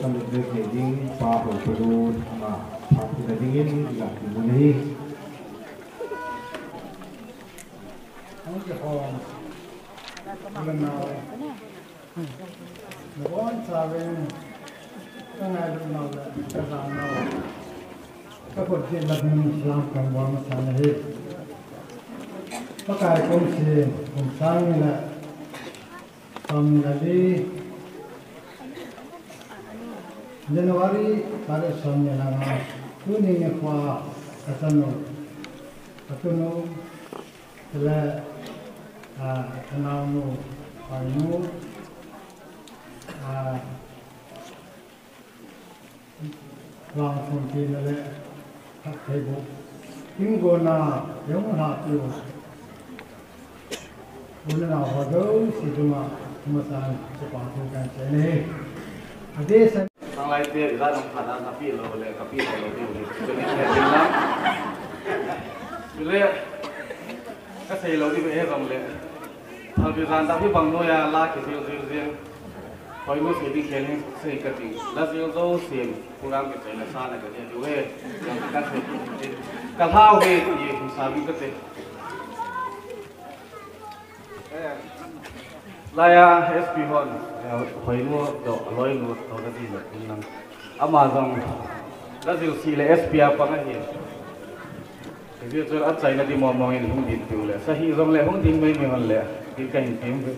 tam le ke ding pa ho pulu ama pa ti da dingin la ki mun hi ang jahon lanaw ngon saben kanai lanaw la kasanaw kapot ke ladin islam kan wa masana hi pakai komsi komsang la samnali Januari pada samnya lama kuning ekwa katano telah kenal painu wang fontin le hak hebo ingona yang hatu bulan awal siduma masan sepatukan sini ada sang lai te ila nong khana kapi lo le kapi lo ni ni ni ni na le ka sei lo ni be he ram le thal bi ran ta bi bang no ya la ki sil sil sil hoi no se di khen sei ka ti la sil zo sim puram ke chai la sa na ka ye du he ka se ka thao he ye hu sa bi ka te la ya sp hon hoi no do loi no to da di na amazon da sil si le sp apa ka he Jadi tu at saya nanti mau ngomongin hong din tu le. Sahi zong le hong din mai mai hon le. Di kain tim ke.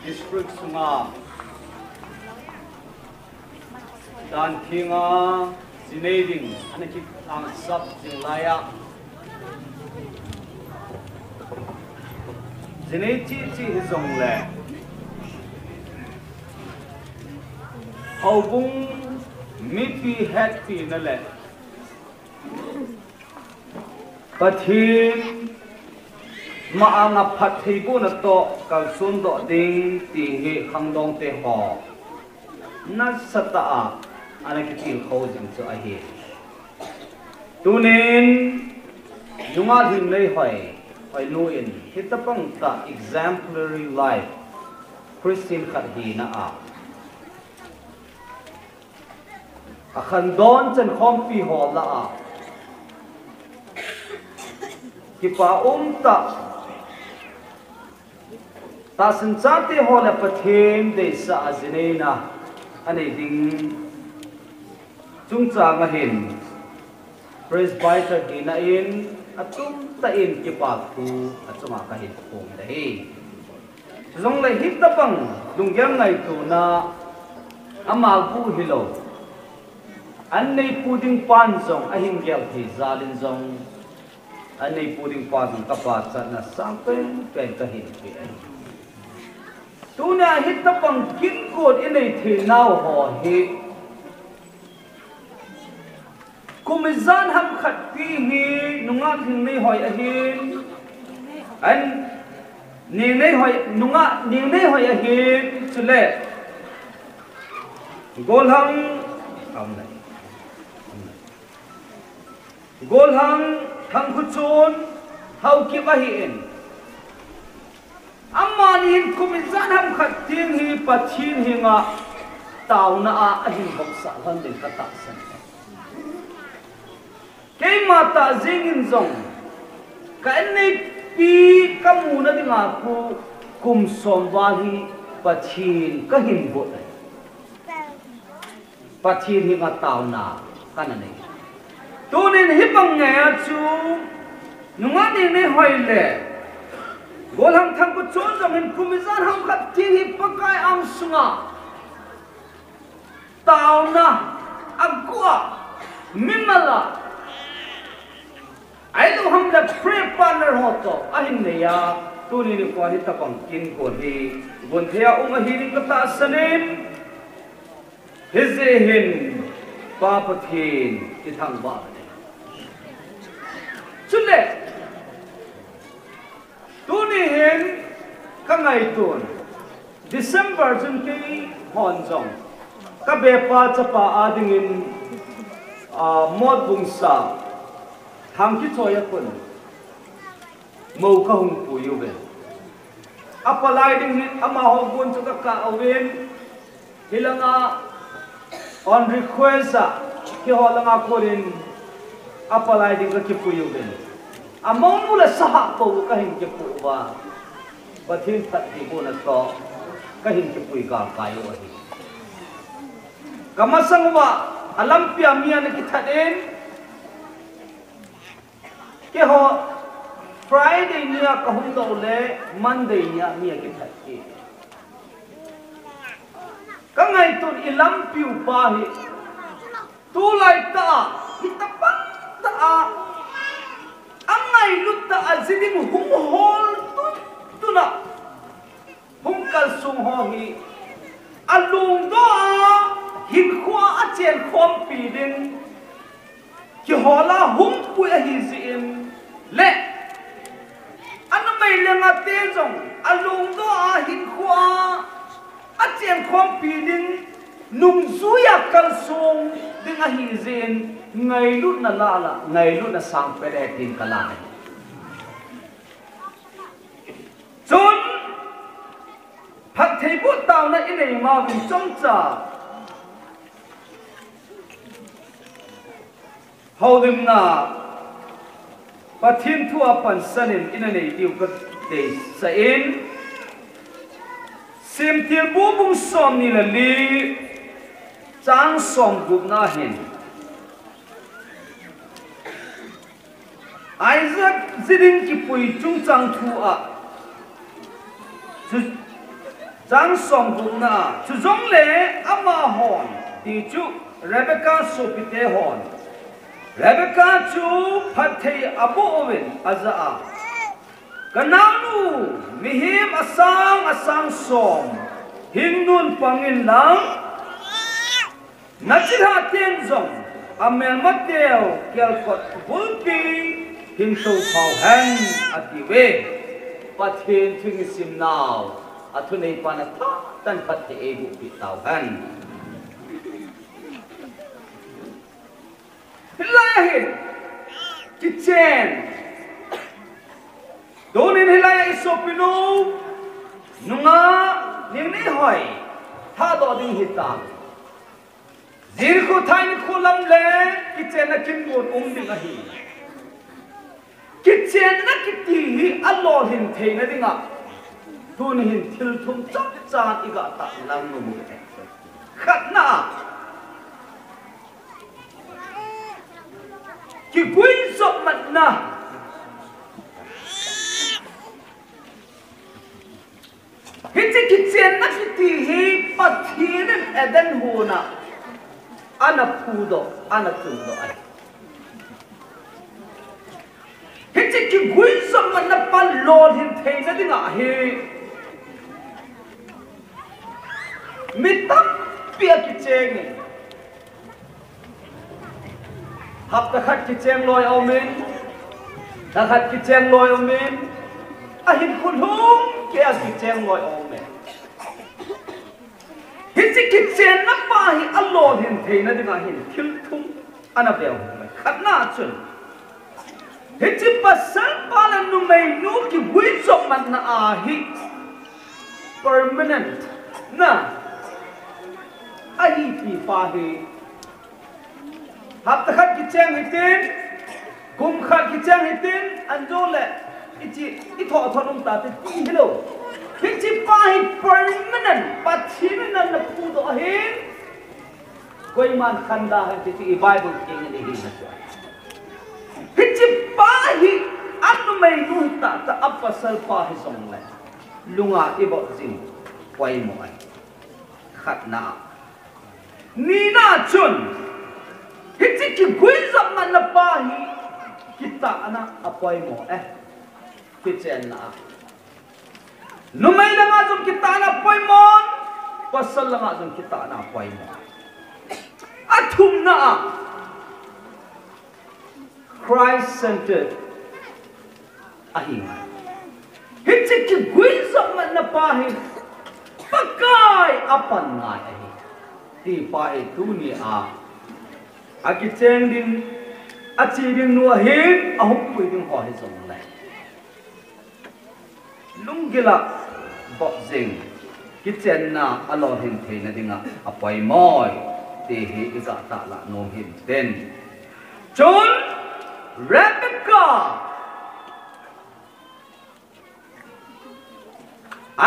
District Sunga Dan Kinga Sinading Anakit ang sab Sinlaya Sinaychi chi Hizongle Haubung Mipi Happy Nale Pathin Maanga pathibu na to kalsundo ding tihi hangdong te ho na sataa anakitil khojing chu ahi tunin yunga him nei hoi hoi nuin hitapang ta exemplary life Christian khathi na a akhandon chen khompi ho la a kipa ta ta sanchate hola pathem de sa azinena ane ding chungcha nga hin presbyter dina in atum ta in kipa tu atuma ka hin pong dai zong lai hit ta pang lungyang ngai tu na amal bu hilo annei puding pan zong ahing gel thi zalin zong annei puding pan zong kapa cha na sangpen pen ka hin pi Tuna hit tapang kikod inay tinaw ho hit. Kumizan ham khatihi nunga thingni hoy ahin. An ninay hoy nunga ninay hoy ahin chule. Golhang amnai. Golhang thangkuchon hau kibahin. Amanin kumizan ham khatin hi pathin hi nga tauna a ahin boksa han din kataksan kay mata zingin zong kainay pi kamuna din ako kumsombahi pathin kahimbo pathin hi nga tauna kananay tunin hibang ngaya chu nunganin ni hoyle Golang thangku chonjong hin kumizan ham khatihi pakai ang sunga tauna agua mimala ailu ham da pre partner hoto ahin neya tuni ni kwani tapang kin ko di bonthea umahiri kata sanin hizehin papathin ithang ba chule Tuni hin kangai tun December jun ki honjong kabepa chapa adingin mod bungsa thangki choya kun mau ka hung puyu ben apalai ding hin ama hogun chuka ka awen hilanga on request ki holanga korin apalai ding ka ki puyu ben among mula saha po kahin ke po ba pathin phat di ko na to kahin ke pui ka kayo ahi kamasang wa alam pia mia na kithaden ke ho Friday niya kahum do le Monday niya mia kithati kangai tun ilam piu pahi tulai ta hitapang ta Amay lutta azilim humhol tuna hum kal sung ho hi alung do a hin khwa a chen khom pi din ki hola hum pui a hi zin le an mai lenga te jong alung do a hin khwa a chen khom pi din nung zuya kal sung ding a hi zin ngai lut na la la ngai lut na sang pere tin kala chun phat thei bu taw na in ei ma bin chong cha hodim na pathin thua pan sanin in nei diu ka te sa in sim til bu bung som ni la li chang som gup na hin Isaac zidin ki pui chung chang thu a chang som gup na chu zong le ama hon ti chu Rebecca so pite hon Rebecca chu phathei abu owen aza a kananu mihim asang som hingun pangin lang nachira ten zong amel mateo kelkot bulpi hinso phau han atiwe pathin thing sim now athunei pana tha tan pathe ebu pi tau han hilahin kitchen donin hilaya isopino nunga nimni hoi tha do ding hitam zir ko thain khulam le kitchen na kin bot ding a hi kitchen na kiti hi allo hin theina dinga tun hin thil thum chak chan iga ta lang nu mu khatna ki kuin sop mat na hiti kitchen na kiti hi pathin eden huna ana pudo ana tudo ai hiti ki kuin sop mat na pan lord hin theina dinga hi mitam pia kitchen hấp ta khát cái chén lôi ao men ta khát cái chén lôi ao men à hình khuôn hung kia cái chén lôi ao men hình cái chén nắp ba hình ăn lô hình thế nó đi mà hình thiếu thung anh áp đeo khát na chun hình cái pasal ba là nu mày nu cái quý trọng mặt na à hình permanent na ai bị phá hình hấp ta khát cái chén hitin, cùng khát cái chén hitin, anh cho lệ, ít thọ thọ nông ta thì hello, cái chỉ phải permanent, bắt chín nên là phụ đó hết, coi man khăn đa hay cái Bible cái này đi hết rồi, cái chỉ phải anh mày nuôi ta áp pasal phải xong lại, lunga ibo gì, quay mọi, khát na, nina chun. Hiti ki guizap man na pahi kita ana apoy mo kitchen na numay lang azum kita ana apoy mo pasal lang azum kita ana apoy mo atum na Christ-centered ahingan hiti ki guizap man na pahi pagkay apan nga di pahi dunia aki cheng din achi din nuwa hin ahum pui din ho hi zong lai lungila bo zing kitchen na alo hin theina dinga apai moi te hi iga ta la nom hin den chun Rebecca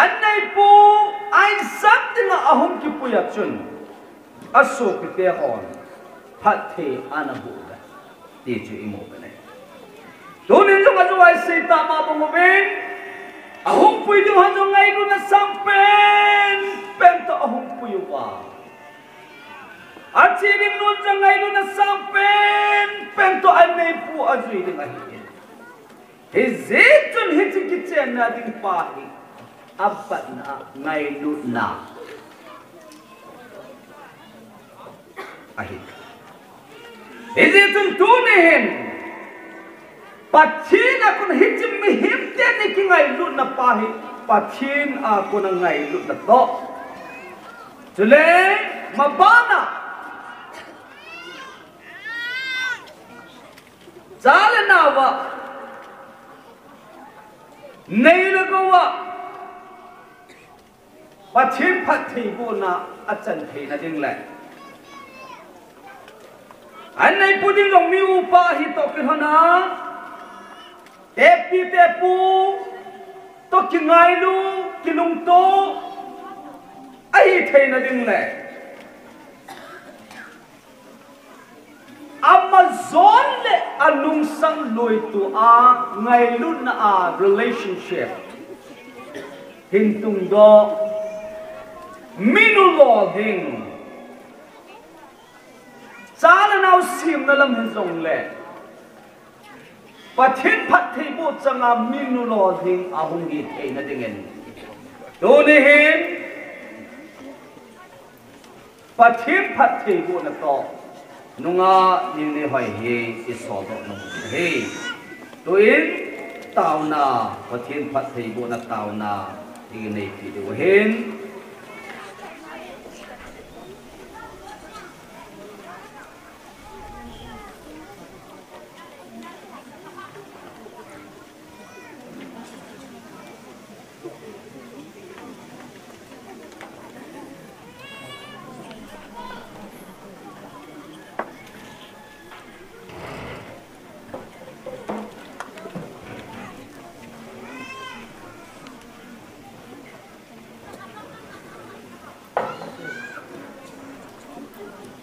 annai pu Isaac dinga ahum ki puya chun aso ki te hon phát thế ana buka đi chơi imo cái này tôi nên dùng cái gì xây ta mà bông bên à hung pui đi hoàn dùng ngay luôn là sang pen to à hung pui wa à chỉ đi luôn dùng ngay luôn là sang pen to anh này pu à duy đi ngay thì dễ chun hết cái chuyện na đi pa hi apat na ngay lut na ahit ini tentu nihin pathin akun hijim mihim te ni ki ngay lut na pahit pathin akun na ngay lut na to jule mabana jale nawa neilagawa pathin pathi bona achan thei na ding lai annai puding long mi upa hi to ki hona epi te pu to ki ngai lu ki lung to ai thei na ding lai Amazon le anung sang loi tu a ngai lu na a relationship hintung do minulo ding Sala nau sim na lam hin zong le pathin phat thei bo changa minulo ding ahung gi thei na dingen do ni hin pathin phat thei bo na to nunga ni ne hoi he iso do no he to in tau na pathin phat thei bo na tau na di nei ki do hin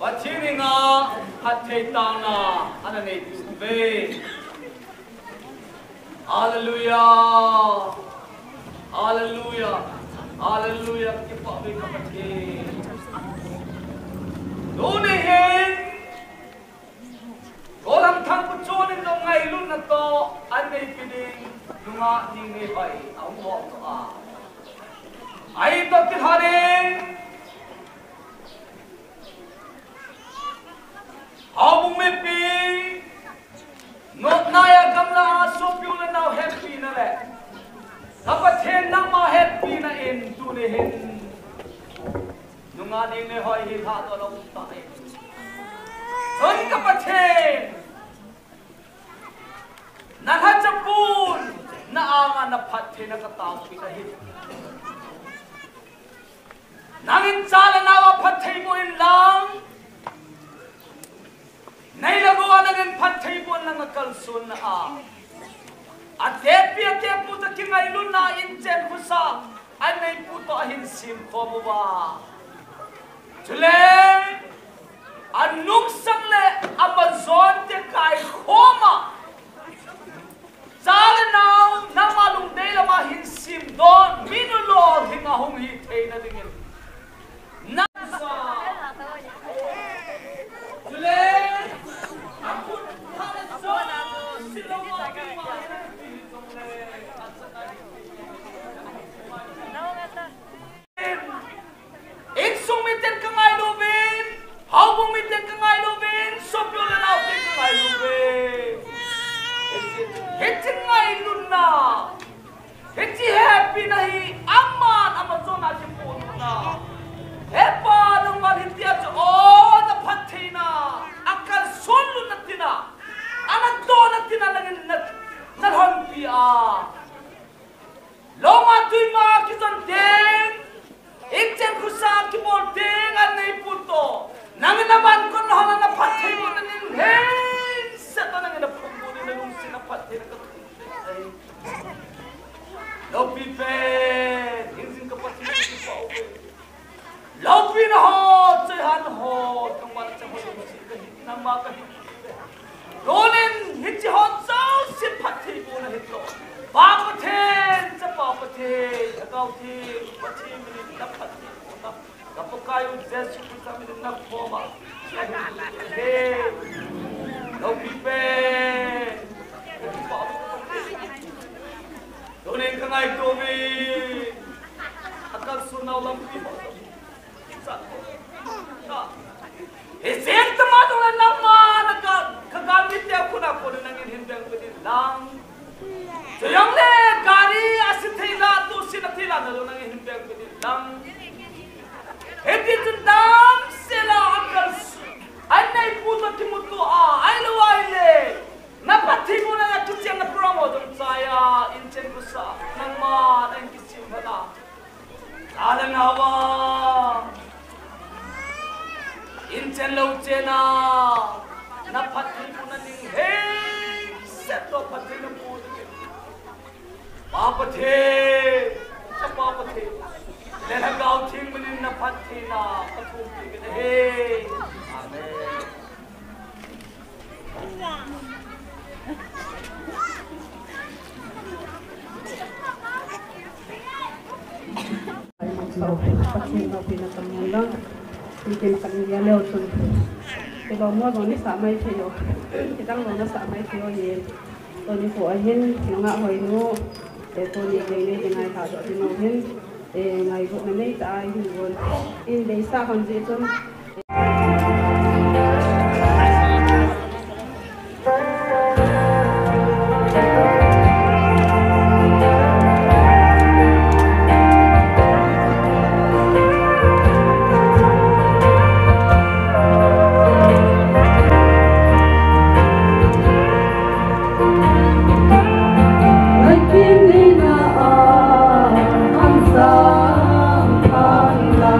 Wachiringa hathetana anane tuve Hallelujah Hallelujah Hallelujah kipa be kapake Done hen Golam thang ku chonin dong ngai lun na to anei piding lunga ning ne bai au ho to a ai to ki harin Abung mepi, not naya gamla so pure now happy na le. Dapat hen nama happy na in tu ne hen. Nunga ni ne hoi hi tha to long ta e. Thon dapat hen. Na ha chapun na anga na phat the na kataw pi ka hit. Nangin chala nawa phat thei mo in lang. Nay lagu anagin patay po lang kalsun na a. At tepi ta kingaylun na inchen kusa ay may puto ahin sim ko mo ba. Chule anong sangle Amazon te kay homa. Sala now na malung day la mahin sim don minulog hingahong hitay na dingin. Nasa Chule Loma tui ma kisan deng, ikjen kusa kibol deng anei puto. Nangin naman kon hana na patay mo na nin hen. Seto nangin na pumbo ni na nung sinapatay na katulay. Lopi pe, hinsin kapatid na kipawe. Lopi na hot, say han hot, kang wala sa hot mo sikahit na makahit. Ronin hitsi hot so sipatay mo na hito. Papatin sa papatin, agawtin, patin minit na patin. Kapag kayo Jesu ko sa minit na poma, hey, no pipe, doon ka ngay tubig, nau lam pi mo sa na esen tama to la nama na ka ga mi te ku na ko na ngin hin bang pedi lang jayang le gari asithila to sinathila na lo na ngin bang pedi lang eti tundam sela akal anai puto timutu ai lo ai le na pati mo na tutyang na promo dum saya inchen kusa nang ma nang kisim bala alang hawa inchen lo chena na pati mo na ning hey seto pati na mo papathe sa papathe le na gaw thing manin na pati na pathum ke hey amen Pasti kau pinatangnya lang, bikin kanilya lewat. Kalau mau doni sama itu, kita nggak sama itu ye. Doni kuahin, nggak hoinu, doni ini dengan kado dinohin, ngai bu nanti tak hidup. Ini desa konji itu. Hãy subscribe cho kênh Ghiền Mì Gõ để không bỏ lỡ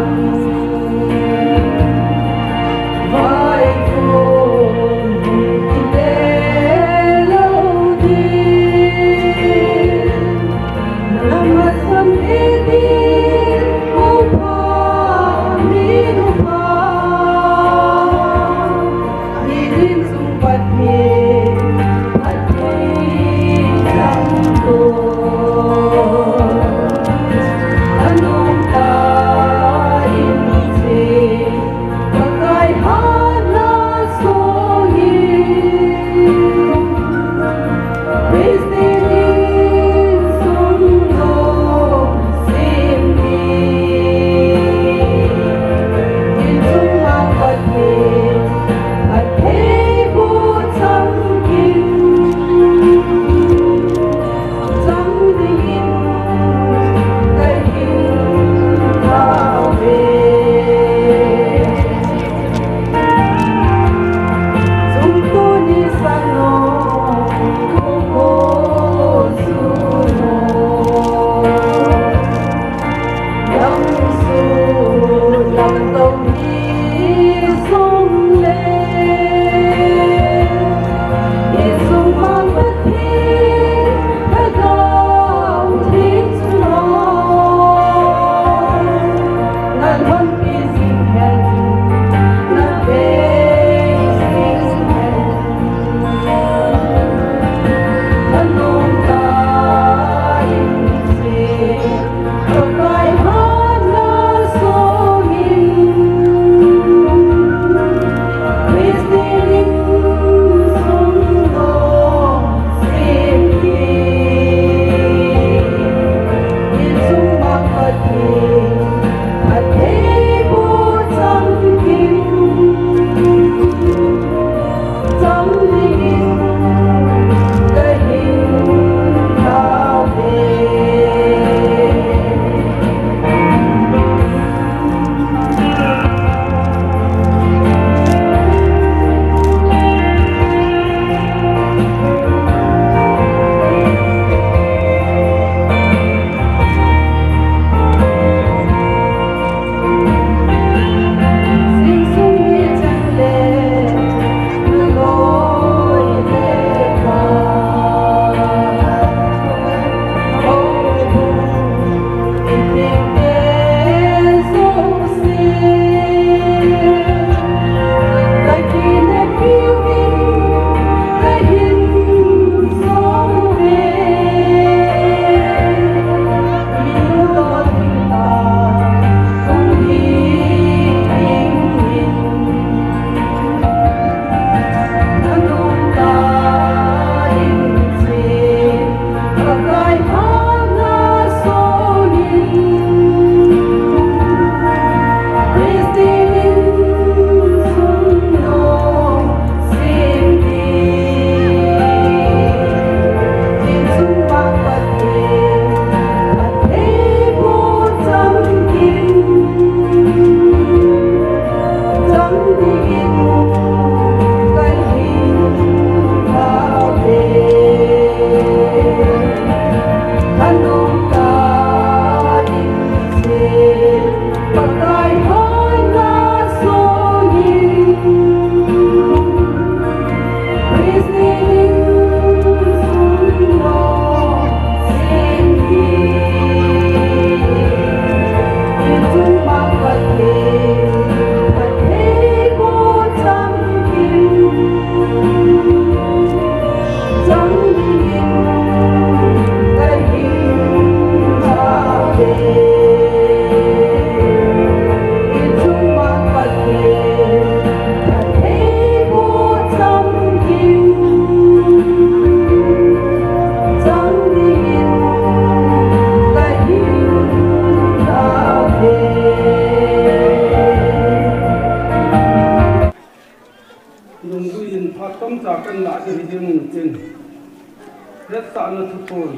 rất sợ nó thu phồn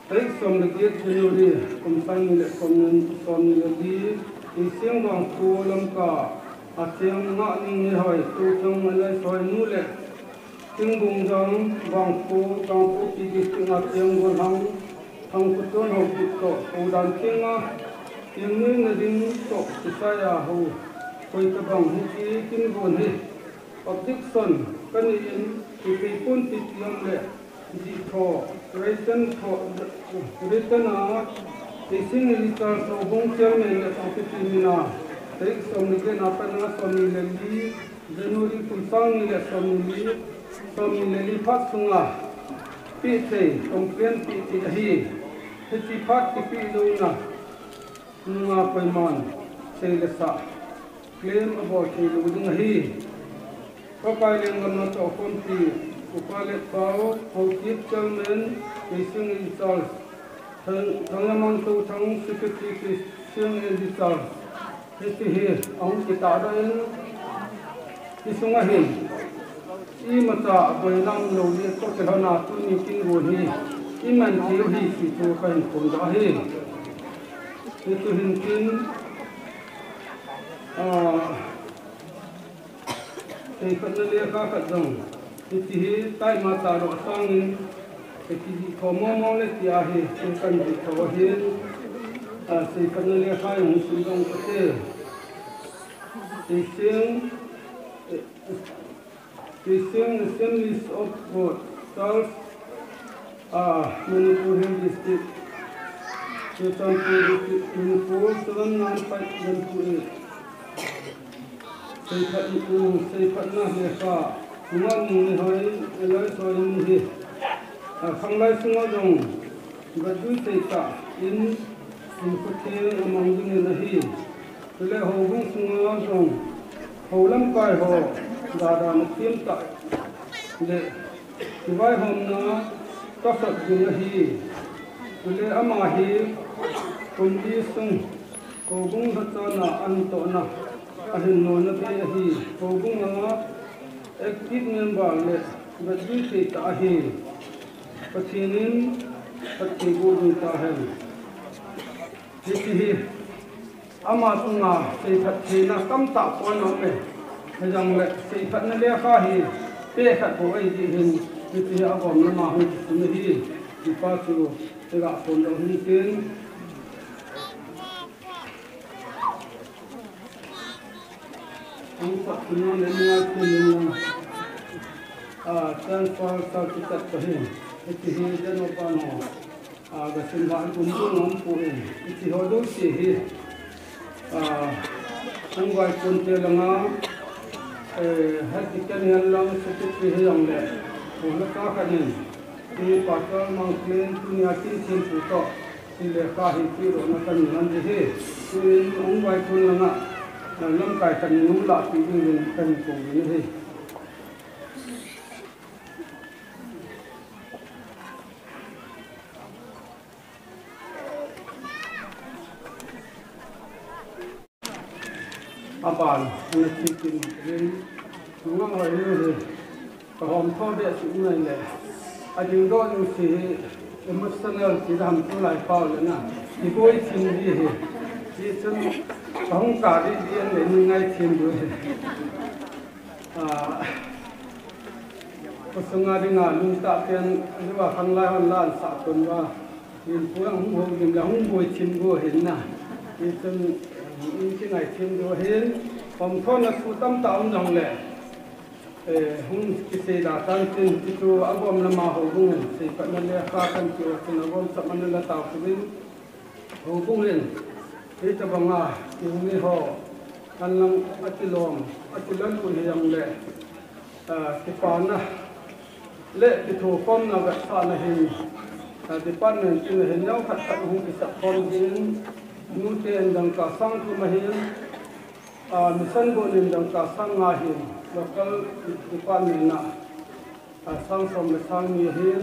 thấy xong được biết cho đi cùng sang lệ xong đi thì xem bằng phù lâm cả xem ngọ như hỏi tu trong mà lại soi nu lệ tiếng bùng giống bằng phù trong phù chỉ tiếng tiếng buồn hăng thằng của tôi học được tổ phù đàn tiếng nuôi người đi tổ thì sai hầu quay cái bằng hữu tiếng buồn đi objection cái này thì phun thì tiếng lệ di thọ written thì sinh lý cho số bông chơi mình là số cái gì nào đấy số mình cái nào phải là số mình lên đi dân đi cùng sang mình là số mình lên đi phát xuống à bị thế complain bị thế hi thế chỉ phát cái bị đâu na mà phải mòn xây là sao claim about cái đâu đứng hi có cái liên quan nó cho con thì upalet pao hậu tiếp chân men facing insult thằng làm ăn tu thằng security facing insult thế thì ông chỉ tạo ra cái sung hình y mà ta bởi năng lâu đi có cái nào tu ni kinh vô hi y mình thiếu hi thì tu cái cũng đó hi thế tu hình kinh thì phần này là các dòng thì tại mà ta được sang thì có mong lấy tia hi cần bị thua hi thì phần này là khai hùng sử dụng có thể thì xem list of vote self Manipur Hill District Manipur 7958 xây phát na le ka ngon ni hoi eloi soi ni hi khang lai sunga dong ba du sei ta in puthe among ding na hi le ho bung sunga dong ho lam kai ho da da na tim ta le vai hom na ta sat ding hi le ama hi kun di sung ho bung ha ta na an to na ahin no na be hi ho bung na active member le badui te ta hi pathinin pathi go ni ta hai hi ama tunga sei phat thina kam ta pon no me hajang le sei phat na le kha hi pe khat bo ai di hin ti a bom na ma hu ni hi ti pa chu te ga pon do ni ten ang patuloy na mga pinunong transfer sa tikat pahin. Itihidan o paano gasimbahan kumbunong po rin. Itihodo sihi ang wai kunti lang hatikan yan lang sa titihiyang le. Kung nakakanin, ipakal mga klien punyakin simputo sila kahit tiro na kanilang dihi. Kung ang wai kun lang lâm cài cần nung lạ thì mình cần cùng như thế bạn là chỉ cần đến đúng không vậy như thế còn thao đệ sự này này điều đó như thế emotional chỉ làm tôi lại phao nữa nè thì tôi xin đi thì chân không cả đi điên để như ngay thiên rồi có sung đi ngả lung tạ tiền như là khăn lai hoàn lan sạ tuần và nhìn phố không hồ nhìn là không bồi thiên vô hiện nè thì chân những cái này thiên vô hiện phòng thôn là thu tâm tạo dòng lệ không cái xe đã tan trên cái chỗ áo bom là mà hồ bung thì phải nên là pha căn chỗ thì nó bom sắp nên là tạo cái bên hồ bung lên thế cho bằng thì người họ ăn lăng ati lan của hiền lệ cái pan lệ cái thổ phong là vậy pan là hình cái pan này chỉ là hình nhau khát khát hung cái sập phong dính nu tiền đằng cả sang của mà hiền misan bộ nên đằng cả sang ngà hiền local cái pan này nè sang sông là sang nhiều hiền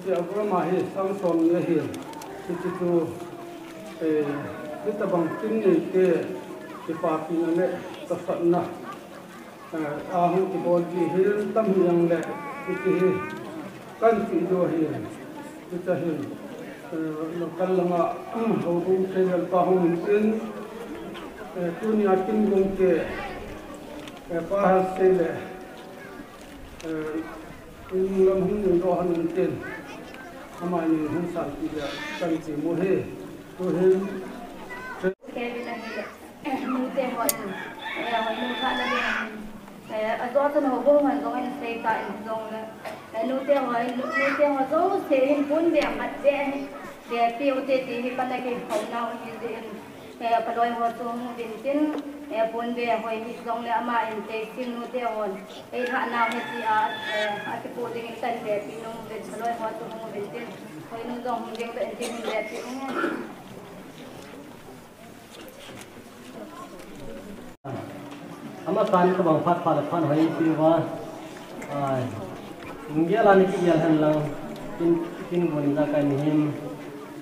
cái ở mà hiền sang sông nhiều hiền cái chỗ kita bang tinggi ke papi nale tasatna ahun ki bol ki hil tam yang le ki kan ti do hi ta hi lo kal langa ho bu se gal pa hong tin tu ni akin gong ke pa se le in lam hung ni do han tin ama ni hun sa ti da kan ti mo he to he ke bi la ni mu te ho ya ho nu kha la ni a do ta no bo man do en se ta in dong la nu te ho zo se hin pun be mat de de piu te ti hi pa na ke ho na hi de pa loi ho to mu bin tin pun be hoi hi dong le ama in te sin nu te ho ei ha na he ti a ke pu ding tan be pi nu be loi ho to mu bin tin hoi nu dong mu ding be tin be ti ama san ka bang phat phat phan hoi pi wa ai ngia la ni ki ya han lang tin bon da kai ni him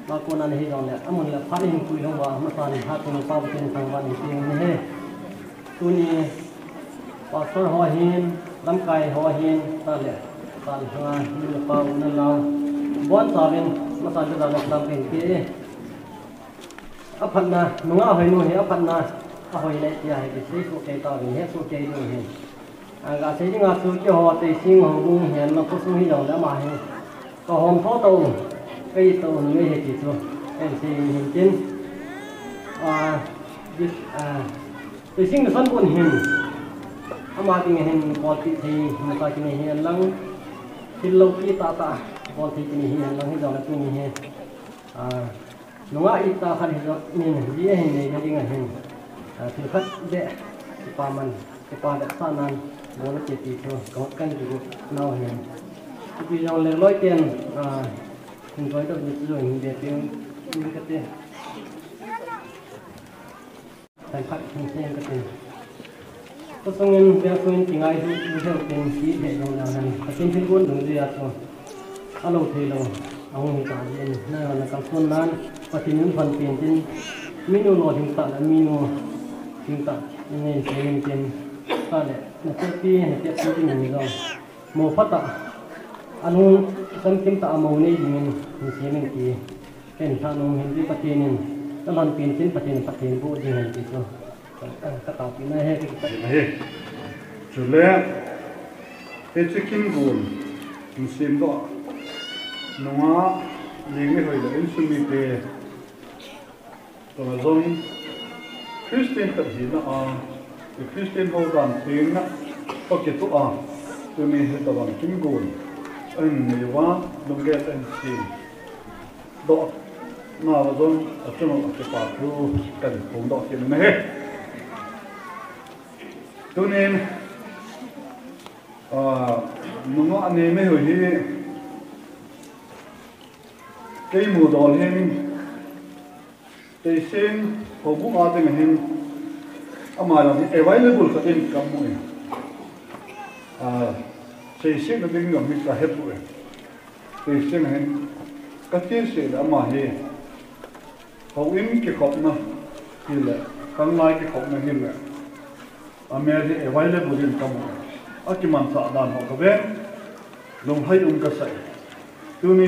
ba ko na ni dong le amun la phat hin kui long wa ma san ha tu pa bu tin sang wa ni ting ni he tu ni pa so ho hin lam kai ho hin ta le san ha ni pa u na la bon sa bin ma san da la tam pen ke a phan na nunga hoi nu he a phan na a hoi le ti hai ki sei su ke ta ni he su ke ni he ga sei nga su ke ho te sing ho bu hian ma ko su hi dong la ma he ko hom tho to cây tàu người hệ kỹ thuật em thì hình tin tôi sinh được phân bổn hình ama thì hình còn thì người ta cái hình lăng thì lâu khi ta còn thì cái hình lăng thì dòng là cái hình nó ít ta phải mình gì hình này cái hình thì khách dễ cái pa mình cái pa đã san ăn bố nó chỉ thôi có căn cứ nào hình thì dòng lấy lối tiền mình có được những rồi để tiếng những cái tiền thành phát thành tiền cái tiền có xong nên việc quên tiếng ai cũng theo tiền kỹ hệ đồng nào này trên thiên quân đúng gì à thôi alo thì đâu ông hiện tại đây này là các con nan và thì những phần tiền trên minu nó hiện tại là minu hiện tại nên sẽ nên tiền ta để nó tiếp đi này tiếp đi mình rồi một phát tạ anh tâm kim tạ màu này mình sẽ mình thì cái thằng ông hiện tại tiền nên nó làm tiền trên phát tiền bộ gì này thì thôi các tàu tiền này hay cái này chủ lẽ cái chicken bún mình xem đó nó những cái hồi là in suy nghĩ về rồi giống Christian thật gì nó cái Christian hậu đàn tiếng á có kết thúc tụi mình sẽ tập bằng chicken bún anh người quá đồng ghét anh xin đó nào giống ở trong cái part two cần cũng đó thì nó hết cho nên nó anh em mới hỏi cái mùa đó lên cái sen họ cũng ở đây hình mà là cái available cái tên cầm mũi cái sen nó đứng ở mình cả hết rồi cái sen hình cái tiền sen là mà he họ in cái cọc nó thì là càng lại cái cọc nó hình là America available in cầm mũi cái màn sạ đàn họ có vẻ lòng hay cái sậy tu ni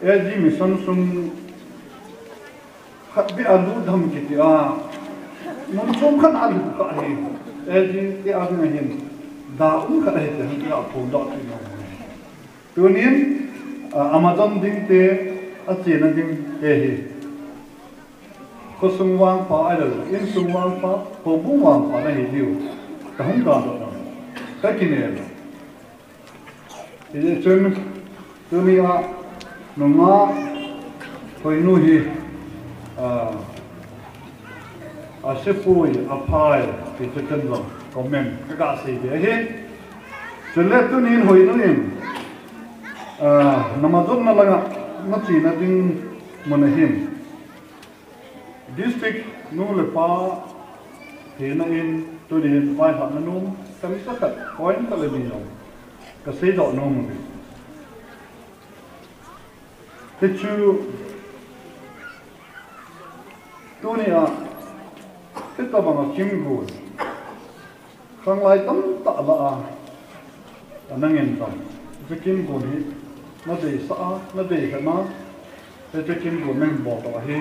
gì mình sung khát bị alu dham kiti mong som khan alu ka he gì cái alu này hiện đã khát hết rồi cái apple đó thì nó tu ni Amazon ding te China ding te he có sung wang pa ai rồi in sung wang pa có bu wang pa này hiểu ta không có đó cái gì này thì chân tu ni nó ngã hồi nuôi hi sẽ phơi phai thì cho chân rồi comment cái gà xì thế hết cho nên tôi nhìn hồi nuôi nằm ở chỗ nào là nó chỉ là những mình hiểm district nuôi là pa thì nó in tôi đi vài họ nó nuôi cái gì tất cả có những cái là gì rồi cái xây dựng nuôi mình thế chứ tôi này thế ta bằng kim gùi khang lai tấm tạ là anh đang yên tâm cái kim buồn hi nó để xã nó để cái nó cái kim buồn mình bỏ vào hi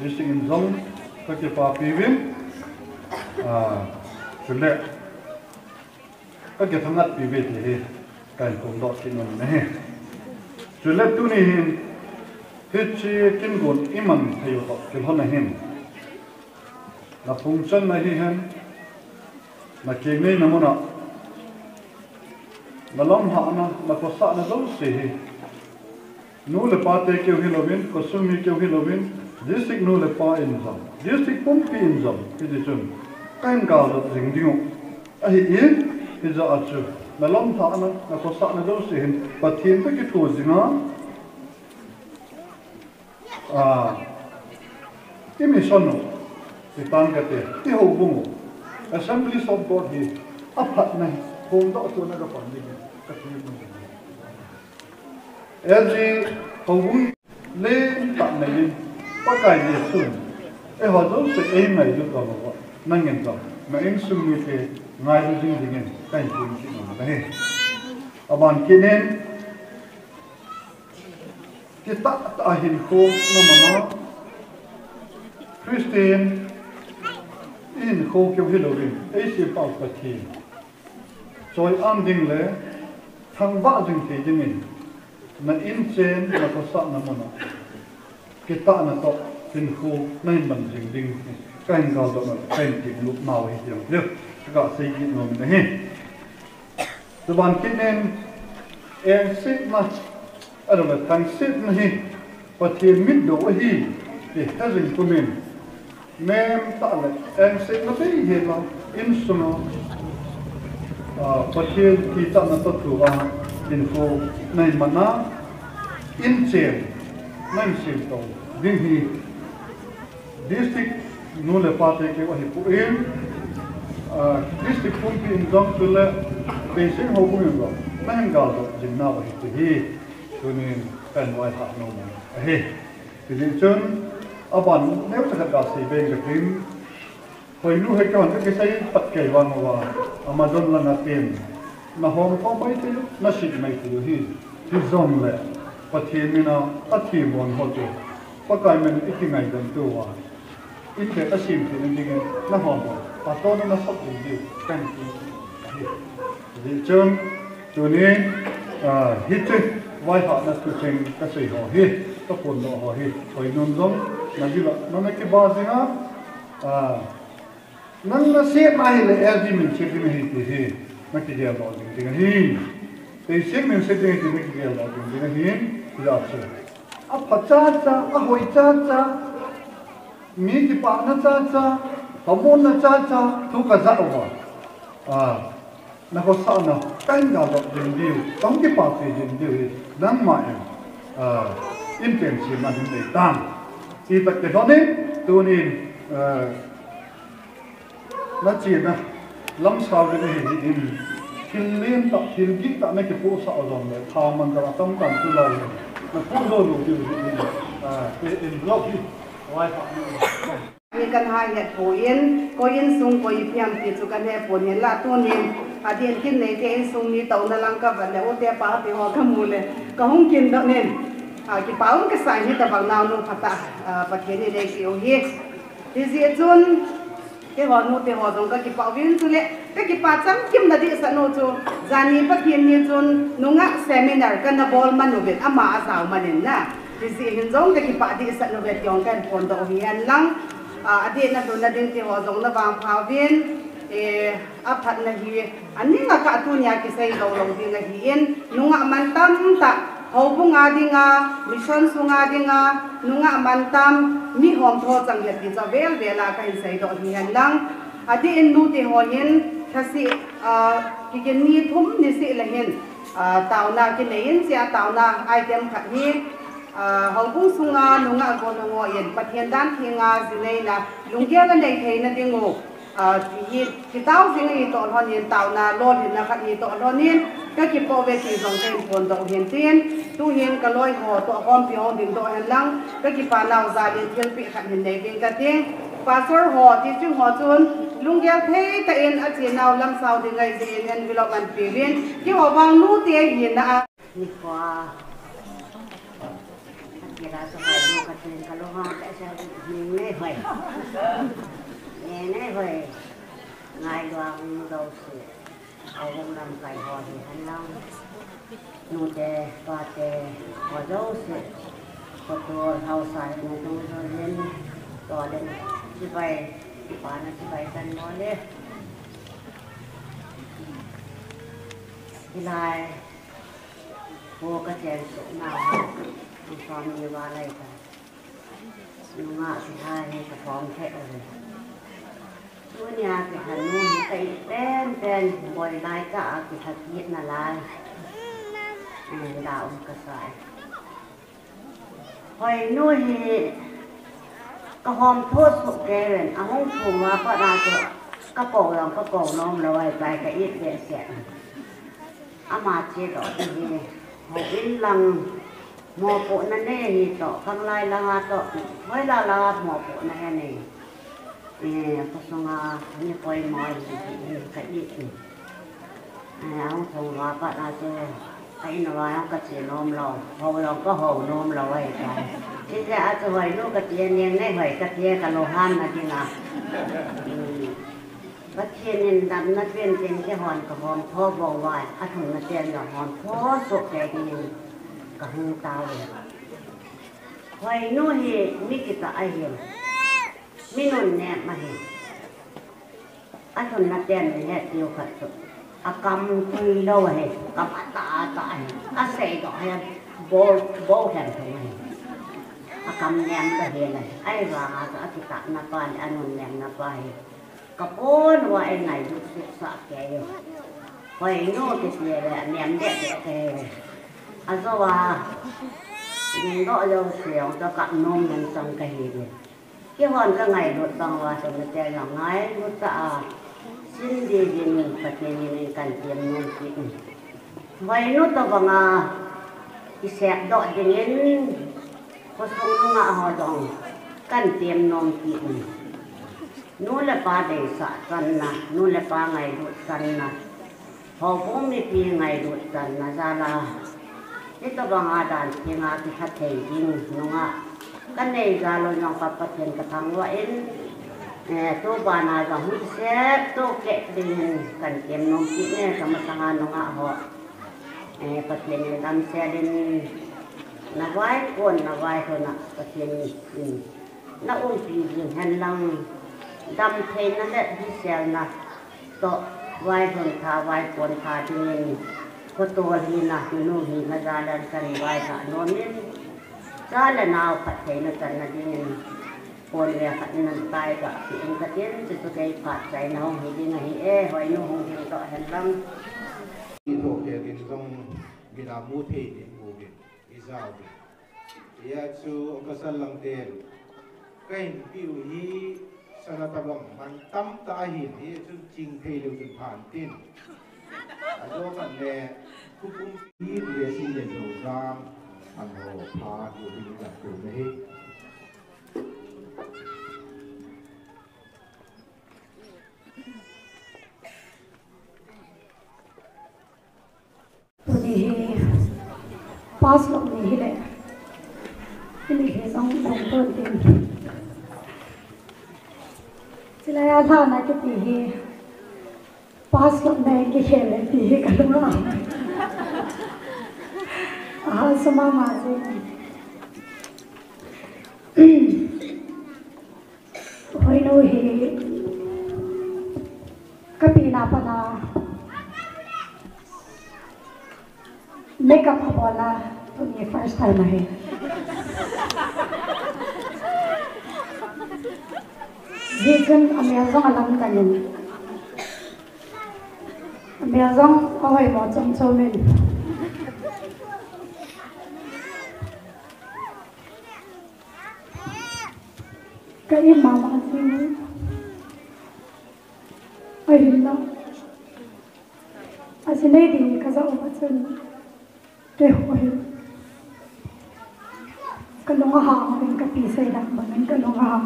đi sinh giống các cái pha pi viên chuẩn lệ các cái thằng ngắt pi viên thì cái cũng đọt cái mình này chuẩn lệ tu này hết chi kim buồn im mình thì có cái hôm này hin là phun chân này hin là kim này nó muốn mà lòng họ nó có sợ nó giống gì nô lệ pa te kêu hilovin có sumi kêu hilovin district nô lệ pa in zam district pompi in zam cái gì chung cái gạo đó dính điệu ai yên cái giờ chứ mà lòng họ nó có sợ nó giống gì và thiên tới cái thua gì nó cái mình son nó thì tan cái thế cái hậu bung assembly of God thì áp hạt này hôm đó tôi nó có phần gì LG hồng lên tạm này đi bắt cái gì xuống ấy họ giống sẽ em này được rồi mà năng nhận rồi mà em xuống như thế ngay lúc gì nghe cái gì cũng nó đấy à bạn kia nên cái tạ hình khô nó mà nó Christian in khô kêu hello in ấy sẽ bảo cái gì rồi an định lẽ thằng vợ dừng thì dừng mình na in chen na có sợ na mona cái tạ na to tin khu nay mình dừng dừng cái anh gạo đó là cái gì lúc nào hay gì được cái xây dựng rồi mình đấy từ ban kia nên em xếp mà ở đâu là thằng xếp mà hi và thiên mít đổ hi thì hết dừng của mình nem tạ lại em xếp nó thấy hiện là in số và thiên thì tạ na to thủ vào info này mà nó in chen nem sim to ding hi district nu le pa te ke wa hi pu in district pumpi in zong tu le be sing ho bu yin ro nang ga do jin na wa hi tu hi tu ni kan wa ha no ma he ti din chun aban nếu ta ga si be ga tin khoi nu he ka cái sai pat ke wa ma wa amazon la na tin na hong kong bay thì na shit mai thì hi zom le pathian mina athi bon ho tu pakai men iki ngai dam tu wa inte asim thì nên ding na hong bo pa to na sap di kan ti di chum tu ni hit vai ha na tu cheng ka sei ho hi to pon do ho hi oi non zom na gi la na me ke ba zinga nang na se mai le LG min che di hi ti hi mà cái gì đó thì cái gì thì xem mình sẽ thấy cái gì đó thì cái gì là sao à phát cha à hồi cha mi cái bạn nó cha họ muốn nó cha thu cả giá rồi nó có sao nào cái nào đó thì điều trong cái bảo thì điều đang mãi intention mà chúng ta tăng thì tất cả đó đấy tôi nên nó chỉ là lâm sao cái này thì thiên liên tập thiên kích tại mấy cái phố sạo rồi này thao mình cả tâm cảm tu lời mà cũng rồi đủ điều cái envelope đi ngoài phạmนี่กันหายเหตุผลก็ยินส่งก็ยิบยามติดสุกันเหตุผลเห็นละตัวนี้อาเดียนกินในเทนส่งนี้เต่านั่งกับวันแล้วโอ้เตะป้าไปหัวขมูเลยก็ห้องกินตัวนี้กี่ป้ามันก็ใส่ที่ตะบังนาวนุ่งผัดตาประเทศนี้ได้เกี่ยวเฮที่เสียจนcái họ nô thì họ dùng cái bảo viên chú lệ cái bảo chăm kim là đi sẵn nô chú zani bắt hiền như chun nô ngã seminar cái nó bol mà nô việt ama sao mà nên na thì gì hiện giống cái bảo đi sẵn nô việt dùng cái phone đầu hiền lăng đi na đồ na đi thì họ dùng nó vàng bảo viên áp phật na hi anh ấy là cả tu nhà cái xây đầu lòng thì là hiền nô ngã man tâm ta hậu bung ngà đi ngà mission su ngà đi ngà nô ngã man tâm mi hom tho chẳng hiện thì cho vel vela cái xây độ thì hành lang đi in nu thì họ hiện thasi cái ni thum ni si là hiện tàu na cái này in sẽ tàu na item khác hi hậu bung su ngà nô ngã còn nô hiện bắt hiện đan thì ngà gì này là lung kia cái này thấy là tiếng ngô thì cái tàu gì này tọt họ hiện tàu na lon hiện là khác hi tọt họ hiện cái kịp bảo vệ thì dòng cái phồn độ hiện tiền tu hiện cái lối họ tọt con phía họ điểm độ hành lang cái kịp phá nào ra đến thiên bị khát hiện này bên cái tiếng pastor họ thì chúng họ chun lunggel thei ta in a chi naw lam sau de ngai zin envelope pirin ki awang nu te yin na ni kwa kira sa hai nu ka tin ka lo ha ta sa ni ne hoi ne hoi ngai loang đâu sự au lam kai ho hi han lang nu te pa te ho đâu sự cóตัวเฮาใส่ในตัวเล่นต่อเล่นที่ไปป่านะที่ไปกันนอนเลยที่ลายโบกระเจนสุนาตอนมีว่าอะไรกันนุ่งอ่ะสิท่าให้กระพร้อมแค่เลยตัวเนี้ยสิหันนุ่งไปเต้นบอยลายก็อาสิทัดยิดน่ะลายดาวกระสายหอยนุ่ยกระหอมโทษสุกแกเลยเอาห้องถุงมาก็ได้ก็โป่งลองก็โป่งน้องเราไว้ไปกระอิดเดียดแสบอามาเจดอกที่หอยอินลังหมอโปนั่นเองต่อข้างไล่ละฮะต่อไว้ละละหมอโปนั่นเองก็ส่งมาเนี่ยปล่อยมอยกระอิดเอาถุงมาก็ได้เจไอ้หน่อยก็เสียนมเราพอเราก็ห่อนมเราไว้ใจที่จะอาจจะไว้ลูกกระเทียนยังได้ไว้กระเทียนกับโลหันนะจริงอ่ะกระเทียนนี่ดำนัดเป็นที่หอนกับหอนพ่อบอกว่าอาถุงกระเทียนกับหอนพ่อสุกใจดีกับหูตาเลยไว้นู่นเห็นมิกิตาไอเห็นมินุนเนี่ยมาเห็นอาถุงกระเทียนเนี่ยเดียวขัดสุดอากำคุยเล่าให้กับตาอาเสยดอกให้โบแข็งทำไมอากำแนมก็เห็นเลยไอ้ว่าจะอธิษฐานนับไปอันนั้นแนมนับไปกับโอนว่าไอ้ไหนดูศึกษาแกอยู่พอไอ้โน่ติดเลยแนมเด็ดแกอันก็ว่ายังก็เราเสียวจะกัดนมยังสังเกตเลยที่วันก็ไงรถบางว่าสมัยแต่อย่างไงรถสะอาดสิ้นดีจริงประเทศนี้การเตรียมนมกินไว้นู้ตัวบังอาที่แสบดอกอย่างนี้ก็ส่งลงมาหอดองการเตรียมนมกินนู้นแหละปลาเดสะกันนะนู้นแหละปลาไงดูดกันนะพอผมมีปีไงดูดกันนะซาลาที่ตัวบังอาด่านที่งาที่ทัดเทจริงน้องอ่ะกันในซาโลยองกับประเทศกระทั่งว่าเอ็นตัวบ้านอาจจะหุ่นเซ็ตตัวเกะดินกันเตรียมนมกินเนี่ยสมัยทหารน้องอ่ะเหรอประเทศนี้ดำเสียดินนับไว้คนนับไว้คนน่ะประเทศนี้นับอุ้งปีนหันหลังดำเทนนั่นแหละที่เสียนะต่อไว้คนทาไว้คนทาที่นี่ก็ตัวหินนะที่นู่นหินมาจาดันกันไว้ค่ะโน่นนี่จ้าละนาวประเทศนั้นกันนะที่นี่คนเรียกนันตายกับที่อังกฤษจะตัวใหญ่ผัดใจน้องหินหินหอยนุ่งหินต่อหันหลังที่โตเกียดินต้องกินอามูเทดินบูบินอิซาบินยาชูกัสลังเตลก็เห็นผิวฮีสารตะบังมันตั้มตาหินที่จุดจริงเทเร็วจนผ่านตินอันโลกันแลทุกคนที่เรียสิเดนโดรามอันโหพาอยู่ที่นี่กับตัวนี้पास लोग नहीं ले इन्हें हेज़ों डॉक्टर दिन सिलाया था ना कि तीहे पास लोग नहीं कि खेले तीहे करूँगा हाँ समा माज़े होई नो ही कभी ना पना मेकअप बोला तो ये फर्स्ट टाइम है ये जन अमेज़ों अलग करें अमेज़ों कोई मौसम चोमें कई मामा से अहिल्ला असली दी कज़ा उबचन ते होए कलोंगा हां में का पीसे डाक बन कलोंगा हां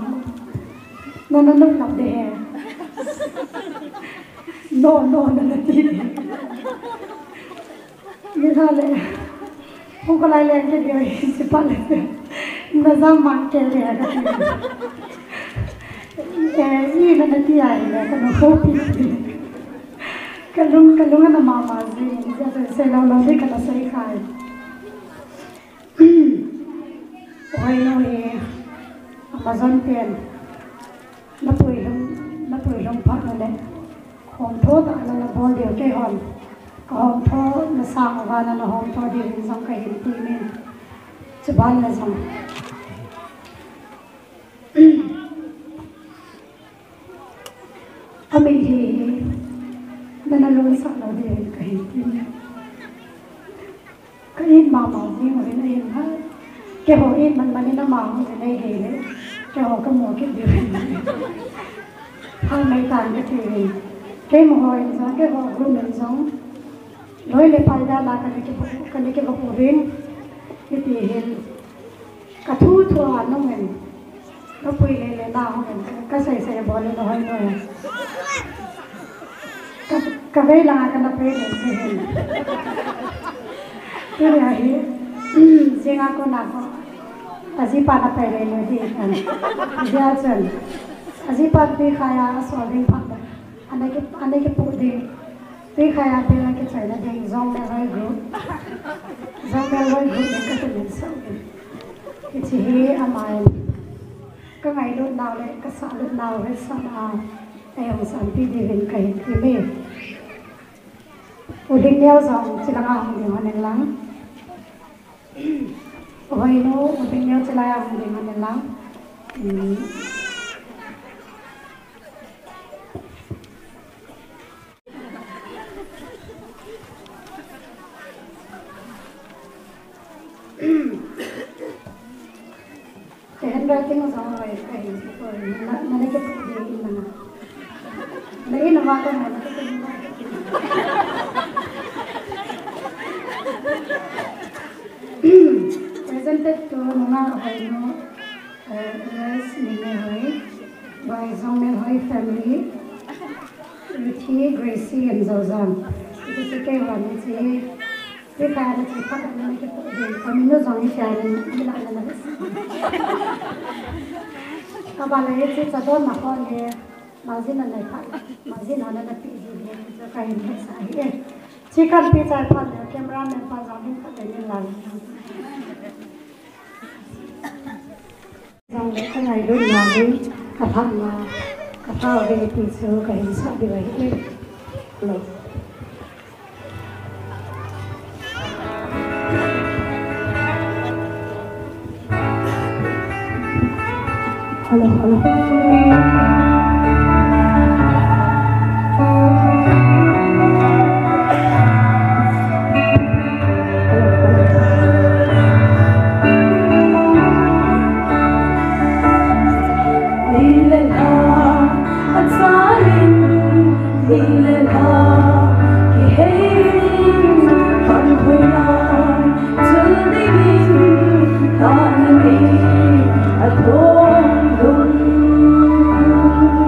ननन लोग दे है no na ti ye thale ko ko lai len ke de si pa le na za ma ke le ga ni na ti ai le ka no ko pi kalung na mama zi ja se la la de ka la sai khai oi no e Amazon pen na pui long pha le hom tho ta la bol de ke hom hom tho na sang wa na hom tho de sang ka hin ti men chu ban na sang ami hi na lo sa la de ka hin ti men ka hin ma ni mo na hin ha ke ho in man na ma ho ne he le ke ho ka mo ke de hai mấy tàn cái thì cái mồ hôi giống cái hồ luôn mình giống nói lên phải ra là cái bộ riêng cái thì hiện cả thu thua nó mình nó quỳ lên nào mình cái xây bỏ lên nó hơi rồi cái đây là cái nó phải lên cái hiện cái này riêng aku nak azipa na phải lên rồi thì anh dia chân azipat pi khaya solving phak anai ke puding pi khaya pe la ke chaina ding zong na roi group ne ka ten so ke chi he amai ka ngai lu naw le ka sa lu naw he sa na ai hong san pi de ven kai ki me uding nyaw zong chila nga hong ding hanen lang oi no uding nyaw chila ya hong ding hanen lang handwriting was all right. Mana ke pudi mana. Lagi nama tu mana ke presented to Nunga Hoino as Nime Hoi by Zongmel Hoi family, Ruthi, Gracie and Zozan. It is a K1. It's a cái pha nó chỉ phát được mấy cái phụ đề còn nó giống như chài như lại là các bạn ấy sẽ cho tôi mà con thì mà gì là này phát mà gì là nó bị gì thì cho cái hình hết sải chỉ cần bị chài phát được camera mình phát ra mình phát được như là rằng để cái này đúng là đi cả thằng mà cả thao về thì số cái hình sải đi vậy hết Hello. Hãy subscribe cho kênh Ghiền Mì Gõ để không bỏ lỡ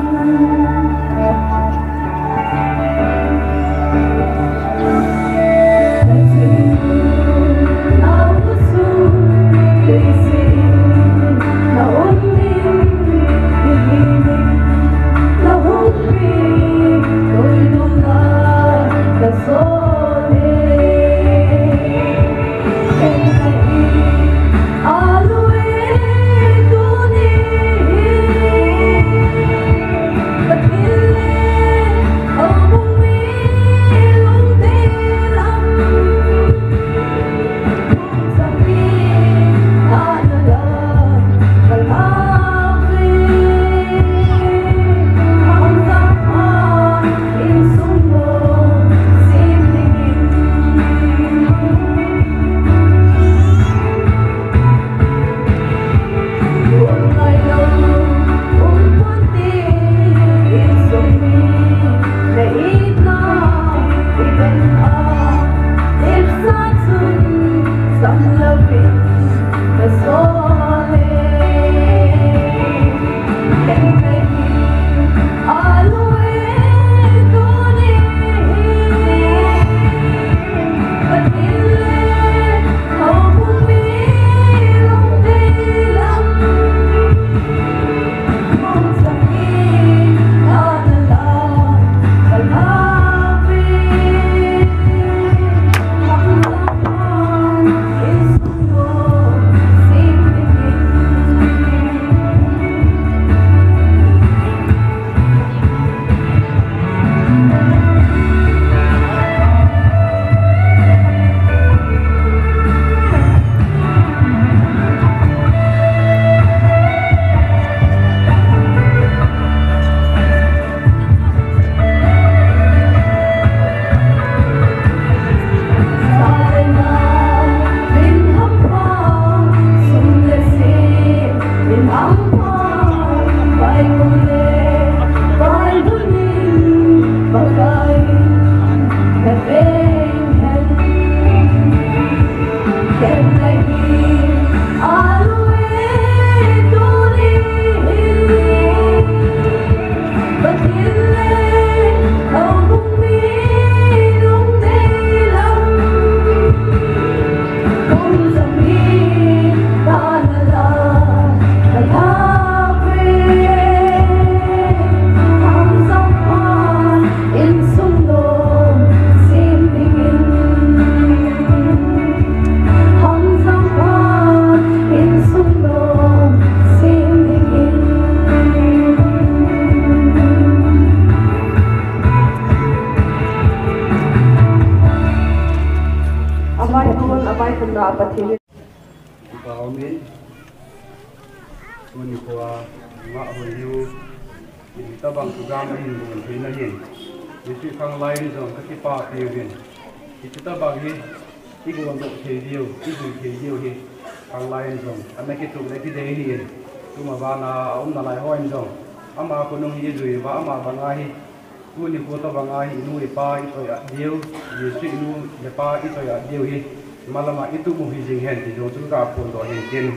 malama itu muhizing hen di josu ka pun do hen ken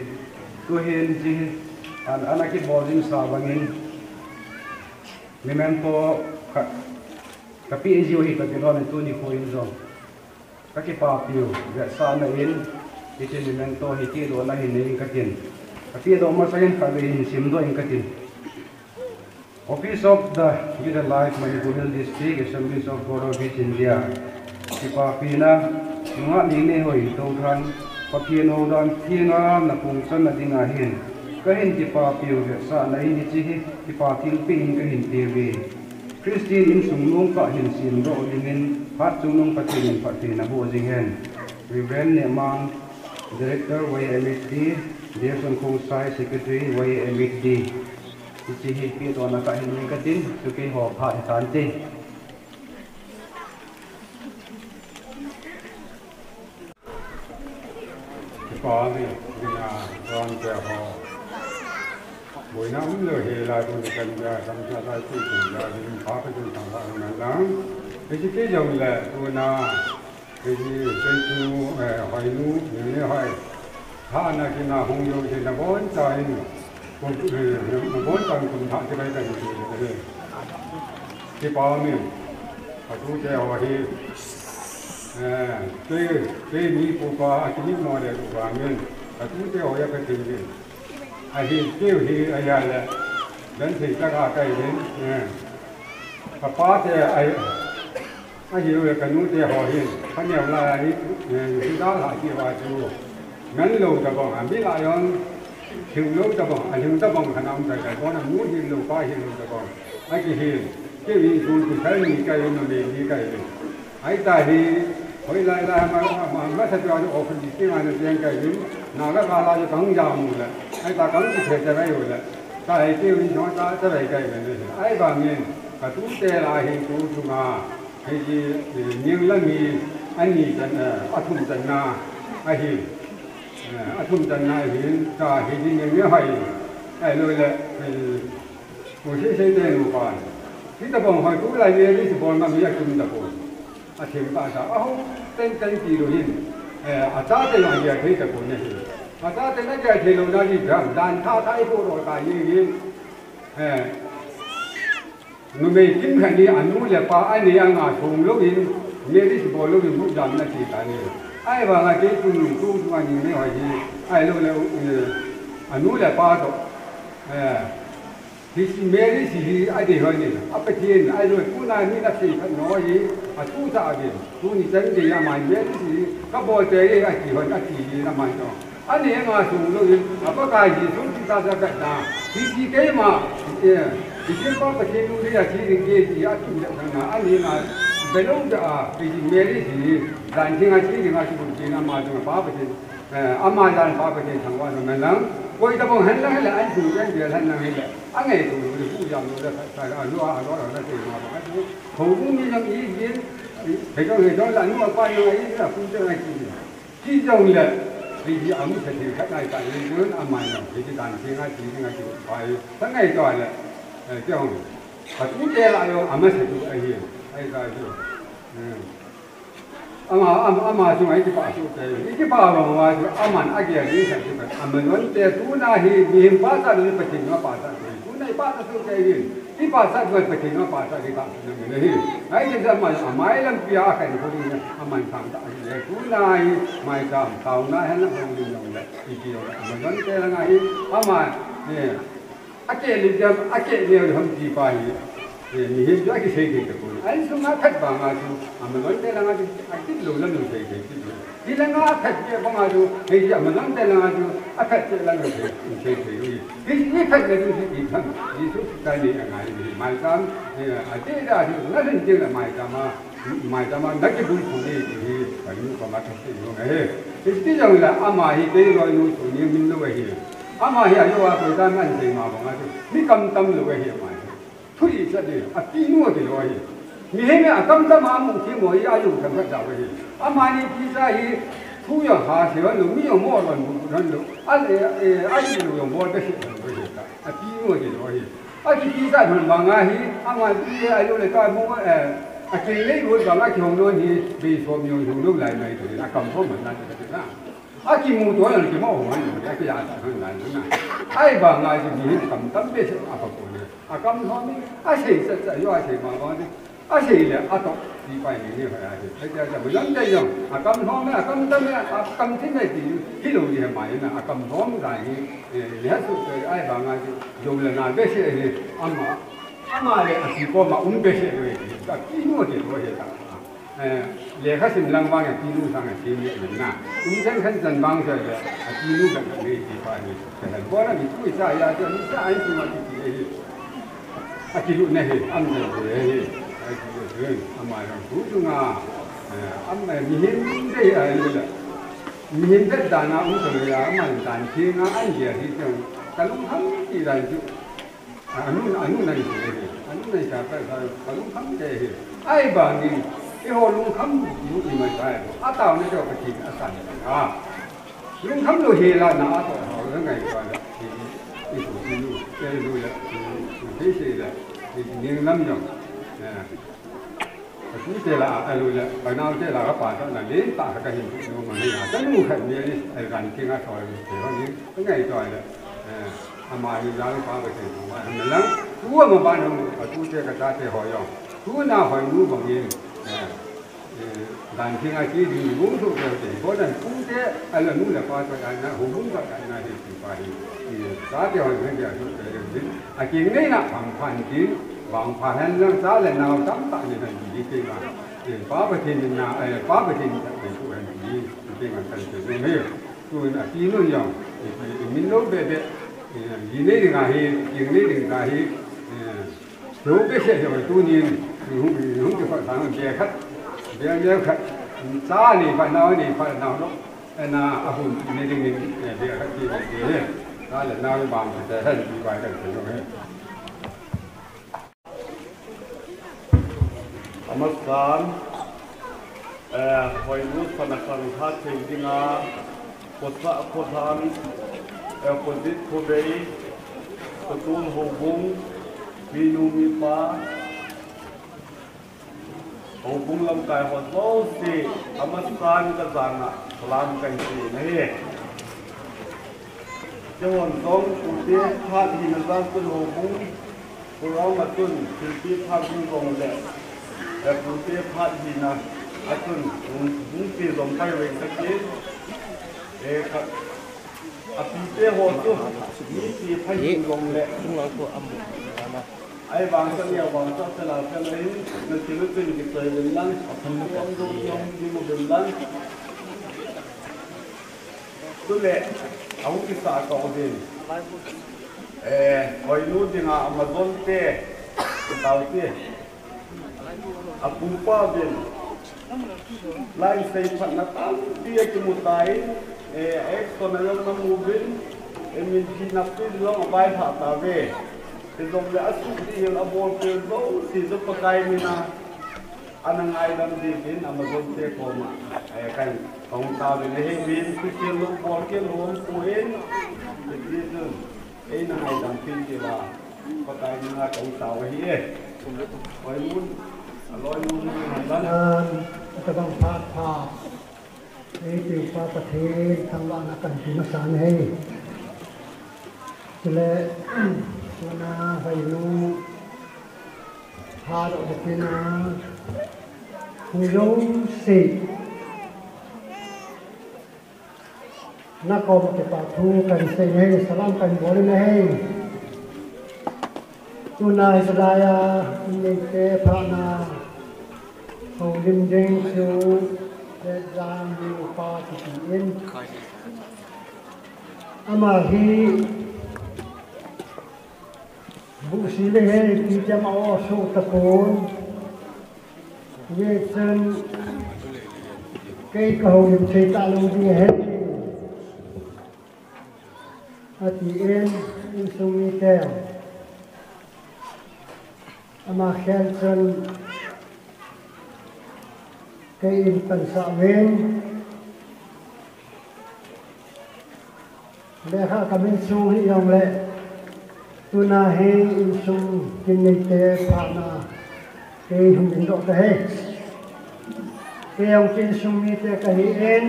to hen ji an anaki boarding sa bangin memento tapi ejo hi ka gron tu ni ko in zo ka ki pa piu ga sa na in ite memento hi ti do na hi ne ka tin tapi do ma sa hen ka in sim do in ka tin Office of the Middle Life Manipurian District Assemblies of God of India ki pa pina nga ni hoi to than pathian ho dan thianga na pung san na dinga hin ka hin ti pa piu ge sa na ni chi ti pa tin pin ka hin te ve Christian in sung nong ka hin sin ro dingin phat chung nong pathin pathin na bo jing hen Reverend Nemang Director YMHD Deson Kong Sai Secretary YMHD chi hi pi to na ka hin ni ka tin tu ke ho pha tan te có thì là con trẻ họ buổi năm lửa thì là tôi cần ra trong gia đình tôi cũng là đi phá cái chuyện thằng bạn này lắm cái dòng là tôi là cái gì cái chú hỏi nu những hỏi thà là khi nào không dùng thì là bốn trời cũng bốn trời cũng thà cái cái gì cái bao nhiêu tôi trẻ họ thì cái mi phụ qua cái những nói để của mình, cái thứ theo cái tình hình, thì kêu thì là đến thì các cái đến, cái phá thì hiểu là cái nút thì họ hiện, cái nhiều là cái đó là cái hòa chú, ngắn lâu cho bọn biết lại không, hiểu lâu cho bọn, hiểu cho bọn khả năng cái con là muốn hiểu lâu qua hiểu cho bọn, cái hiện, cái gì cũng thấy những cái nó bị cái ấy tại thì hồi lại là mà thật ra ở phần gì mà nó tiếng cái gì nào các bà là cho cắn giàu mù là ai ta cắn thì thể ra rồi là cái kêu đi nói ta sẽ phải cái này ai bà nghe cả tú tê là hiện tú chúng à cái gì nhiều lần thì anh nhỉ chân ở thùng chân na ai thì ở thùng chân na thì cả cái gì nhiều hay ai rồi là một cái này một cái khi ta bảo hỏi tú lại nghe đi thì bảo mà bây giờ chúng ta bảo thiên ta sao tên gì rồi cha tên là gì thấy được không nhỉ cha tên là cái thì lâu nay thì đàn tha thái phố rồi tại vì người mình kiếm hàng đi ăn uống là pa anh đi ăn à thùng lúc đi nghe đi thì bỏ lúc đi mua dần là chỉ tại này ai bảo là cái tu mà nhìn này hỏi gì ai lúc là ăn uống là pa rồi thì mẹ đi thì ai để hỏi này áp thiên ai rồi cũng là như là gì phải nói gì tu ra đi tu như chân thì là mày mẹ thì các bộ trẻ đi ai chỉ hỏi ai chỉ là mày đó anh ấy ngồi xuống rồi có cái gì xuống chúng ta ra cái nào thì cái mà thì cái có cái gì luôn đi là chỉ cái gì ăn chung được thằng anh ấy là cái lúc đó thì mẹ đi thì làm gì ngay chỉ cũng là mà chúng ta phải thì mà làm phải thì thằng quan mình lắm quay ta bằng hắn là anh chủ anh việc hắn là anh ấy cũng được phụ dòng rồi phải là nó là tiền mà phải cũng như trong ý kiến thì có người nói là nếu mà quay ấy là phụ cho anh chỉ dòng là vì ấm thì khách này tại vì lớn ăn mày nào thì cái đàn tiếng ai chỉ phải tháng ngày rồi là เจ้าขัดอุ้งเจ้าเราอามาเสด็จไอ้เหี้ยไอ้กายเจ้าอามาช่วยที่ป่าสุดใจที่ป่าบางว่าอามันอาเกียนี่สักทีแบบอามันวันเดียวทุนอาฮีมีหิมป่าสักเลยไปถึงว่าป่าสักเลยทุนในป่าสักสุดใจนี่ที่ป่าสักเลยไปถึงว่าป่าสักที่ป่าสักนั่นเลยไอ้ที่จะมาอาไม่ลำเปียกันคนนี้อามันทำได้เลยทุนอาฮีไม่ทำเท่านั้นให้เราคนนี้อย่างไรอีกอย่างอามันวันเดียวไงอามันเนี่ยอาเกียนี่จะอาเกียเนี่ยทำที่ป่าฮีมีหิมด้วยที่เสกเด็กคนไอ้สมัยขัดบางอาจูอามันวันเดียวไงอาทิตย์ลุแล้วลุเสกเด็กที่เรื่องอาขัดเจ้าบางอาจูเฮ้ยอามันวันเดียวไงอาจูอาขัดเจ้าแล้วลุเสกเด็กนี่ขัดเลยดูสิที่ทำที่สุดใจนี่ยังไงนี่หมายถึงอาทิตย์ละที่นั่นจริงๆละหมายถึงมานักบุญคนนี้ที่ไปนู่นก็มาทำสิ่งนู้นเฮ้ยที่จังเลยอามาฮีเดี๋ยวนู่นตัวนี้มินรู้ไว้เฮ้ยอามาฮีอายุว่าตัวนั้นมันจริงมาบางอาจูนี่กำตั้มรู้ไว้เฮ้ยมาทุยสัตย์อ่ะที่นู่นที่ว่าฮีมีเห็นไหมอ่ะกำตั้มมามุ่งที่มัวอายุกันก็จะว่าฮีอามาฮีพิซซ่าฮีทุยหาเสียนู่นมีอย่างมั่วกันนั่นนู่นอายุอย่างมั่วได้เสียว่าฮีอ่ะที่นู่นที่ว่าฮีอ่ะที่พิซซ่ามันบางอาฮีอามาที่อายุเลยก็มั่วอาเกลี่รู้บางอาที่ของนู่นฮีบีสวมอยู่นู่นหลายไม่ตัวนี้อ่ะกำพร้อมมันนั่นก็ได้อาที่มูตัวอย่างที่มั่วหัวนี่อาที่ยาตั้งนั่นนะไอ้บางอาที่มีกำตั้มเป็นอ่ะพวกนี้อาคำท้องนี่อาเสียจะอยู่อาเสียมาบ้างนี่อาเสียเลยอาต้องดีไปนี่เขาอาเสียไอ้เจ้าจะไม่ยันใจยังอาคำท้องนี่อาคำตั้มนี่อาคำที่ไหนดีที่เราดีหมายนะอาคำท้องได้นี่เนี่ยสุดไอ้บางอาที่อยู่เลยนะเบสเลยอามาเลยอาที่ก็มาเบสเลยแต่ที่นู่นที่เราเห็นเลยข้าศึกลังวางอย่างที่นู่นทางที่นี่เหมือนน่ะฉันขันจันบางเฉยเลยที่นู่นแบบนี้ที่ไปนี่แต่พอเรามีผู้ชายอาจจะมีชายที่มาที่นี่อาทิตย์นี้อันเดียวเลยอาทิตย์นี้อามาเราพูดง่ายอามามีหินได้อะไรเลยมีหินได้ด่านอุ้งเลยอามาด่านที่ง่ายเดียวที่เจ้าแต่ลุงทำที่ไรจุอันนู้นนั่นเลยอันนู้นนั่นจะไปแต่ลุงทำได้ไอ้บางทีไอ้หัวลุงทำอยู่ที่ไม่ใช่อาตาวนี่จะไปกินอาศัยลุงทำดูเฮล่ะนะอาตาวเขาเรื่องไงก่อนที่สุดที่รู้แค่รู้แล้วที่เสียแล้วที่นิ่งน้ำยองที่เสียละไอ้รู้แล้วไปน้าเสียละก็ป่าตั้งแต่เลี้ยงตาก็เห็นดูมันนี่แต่ลูกเห็นเนี่ยไอ้การที่งาซอยเสียเขานี้ก็ไงจอยเลยอามาอยู่ร้านฟ้าไปเห็นว่าเหมือนแล้วตัวมันบ้านเราตัวเสียกระจายเสียหอยองตัวหน้าหอยรู้บางทีการที่งาที่ดีรู้สุดเลยเพราะนั้นตัวเสียอะไรนู้นแหละฟ้าไปได้นะหูบุ้งก็ได้นะที่ฟ้าที่สาเดียวเห็นอย่างนี้อาจริงนี่นะบางพันจีบางพันเห็นเรื่องสาเลยนาตั้งตั้งนี่นั่นดีจริงอ่ะป้าไปที่นี่นะป้าไปที่นี่เป็นผู้เห็นดีจริงอ่ะเป็นจริงนี่ตัวน่ะที่นู่นอย่างมินโนเบเบยีนี่ดึงอะไรยิงนี่ดึงอะไรรู้ไปเสียจะไปตัวนี้รู้จะฟังทางเบียร์คัดเบียร์คัดสานี่พันนานี่พันนาเนาะน่ะอาหุ่นนี่ดึงนี่เบียร์คัดที่เบียร์นั่นแหละน้ำบางแต่ท่านมีไว้กันเป็นยังไงธรรมศาสตร์หอยรูปธนาคารท่าเชียงดิงาโคตรโคตรานโคติดโคเบย์ประตูหงบุ้งมีนูมีฟ้าหงบุ้งลำไก่หัวโตสิธรรมศาสตร์กระสังอ่ะพลังกันสินี่เจ้าวันต้องอุเทศพาที่นั่นบ้านตุนหงบุ้งพวกเรามาตุนคือที่พาที่ตรงแหละแต่อุเทศพาที่นั่นอาตุนบุ้งที่ลงไปเวงสักทีครับอาปีเต้หัวตุมีที่พาที่ลงแหละซึ่งเราตัวอัมบุนะไอ้บางสัญญาบางสัญญาเป็นอะไรนั่นคือเป็นกิจเรื่องนั้นทำให้เรายอมดีมาเป็นนั้นตัวเล็กเอาที่สาก่อนดิคอยรู้ดิงาอเมซอนเต้ดาวเต้อาปูป้าดินไล่ใส่พันนักตั้งที่จะมุดไตคนนั้นน้ำมูบินมีที่นับที่ลงไปผ่าตาเวที่ตรงนี้สุดที่เราบอกเป็นโลที่จะประกายมีนาอันนั้นไอ้ดำดีบินอเมซอนเต้โคมากันของตาเป็นเฮวินที่เกี่ยวกับบอกเกี่ยวกับคุยที่นั่นไอ้นั่นไอ้ดำพินที่ว่า ก็ตายเนื้อตรงเสาไว้ที่ไว้มุนลอยมุนหันบ้าน จะต้องพาดพาให้ติวพาประเทศทางบ้านกันที่มาสานให้จะเลยนาไปนู้พาดออกไปนาคุยงสินักกอล์ฟจะปะทูกันเสียให้สลามกันบอลไม่ให้ตัวนายสลายในเตะพานาเขาดิมเด้งชูเด็ดจางอยู่ปาติอินอามาฮีบุษเลให้ที่จะมาอ้อสู้ตะโกนเวชันเกย์เขาดิมเชตาลงดีให้อาทิเอ็นอินสุมิเตลอามาเขลชันkain pansamin leha kamin suhi yang le tunahi insung kinite pana kay humindok kahe kayong kinsumite kahiin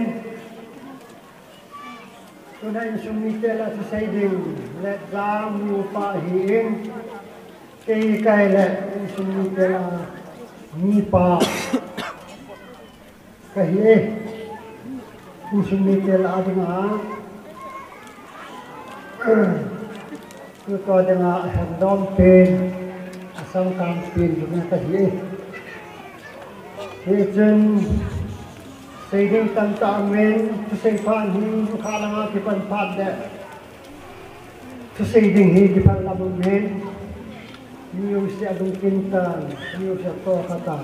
tunay insumite la sa sayding let lang lupa hiin kay le insumite la nipa kahiye insumite la adinga ko adinga handom pen asam kam pen juga kahiye hejen saying tanta amen to say pan hi khalanga ki pan pad de to saying hi ki pan lamun men niyo siya adung kintan niyo siya to kata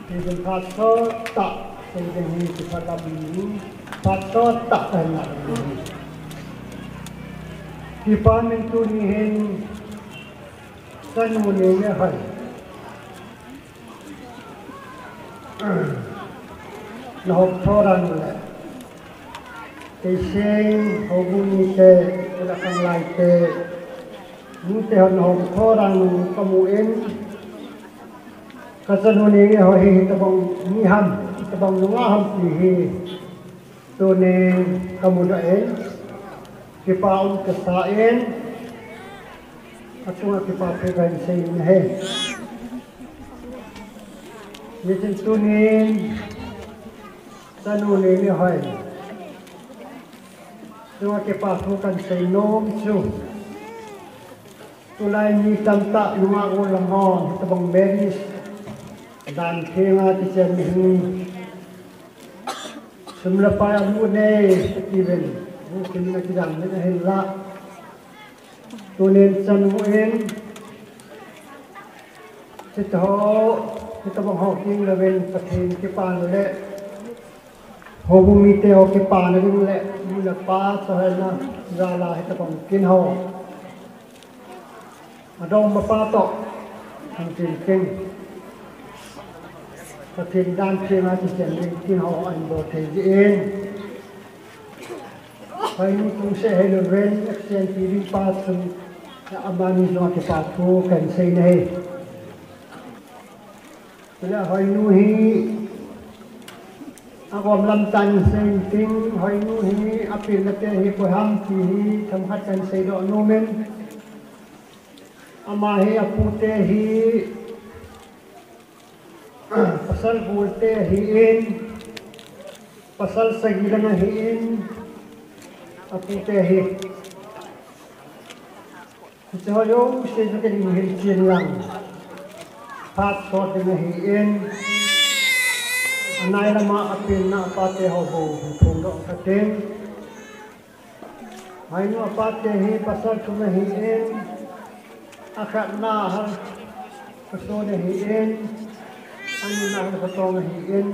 hejen pad so ta saying hi ki pan lamun pad so ta kana ki pan men tu ni hen sanu ne ya hai nó học thô rằng là cái sen học vui tệ là càng lại tệ những tệ học học thô rằng có mũ em cái dân hôn ấy họ hi tập bằng mi hầm tập bằng đúng hầm thì hi tôi nên có một đại em cái bao cái sa em ở trong cái bao cái gần sen này như trên tôi nên sanu ni hoytua ke pa thu kan sei nom chu tulai ni tamta luma ko lam ho tabang beris dan khenga ti chen ni sumla pa amu ne even bu kin na ti dang ne hen la tu nen chan mu en ti tho ti tabang ho king level pathin ke pa le hồ bùn mì teo cái pa này cũng lệ như là pa cho hay là ra là hết tập kinh hồ ở đâu mà pa tọ thằng tiền kinh và tiền đan kia mà chỉ tiền lên kinh hồ anh bộ thầy yên hay như cũng sẽ hay là ven exchange đi pa xong là amani cho cái pa thu cảnh xây này thế là hay nuôi ako lam tan sen ting hoy nu hi apil na te hi ko ham ki hi tham hat kan sei do no men ama hi apute hi pasal bolte hi in pasal sagilana hi in apute hi so yo se jo ke ni hi chin lang pat so de hi in anai lama apin na apate ho bo thong do katen hai no apate hi pasal thuma hi en akhat na har so ne hi en anu na ha to hi en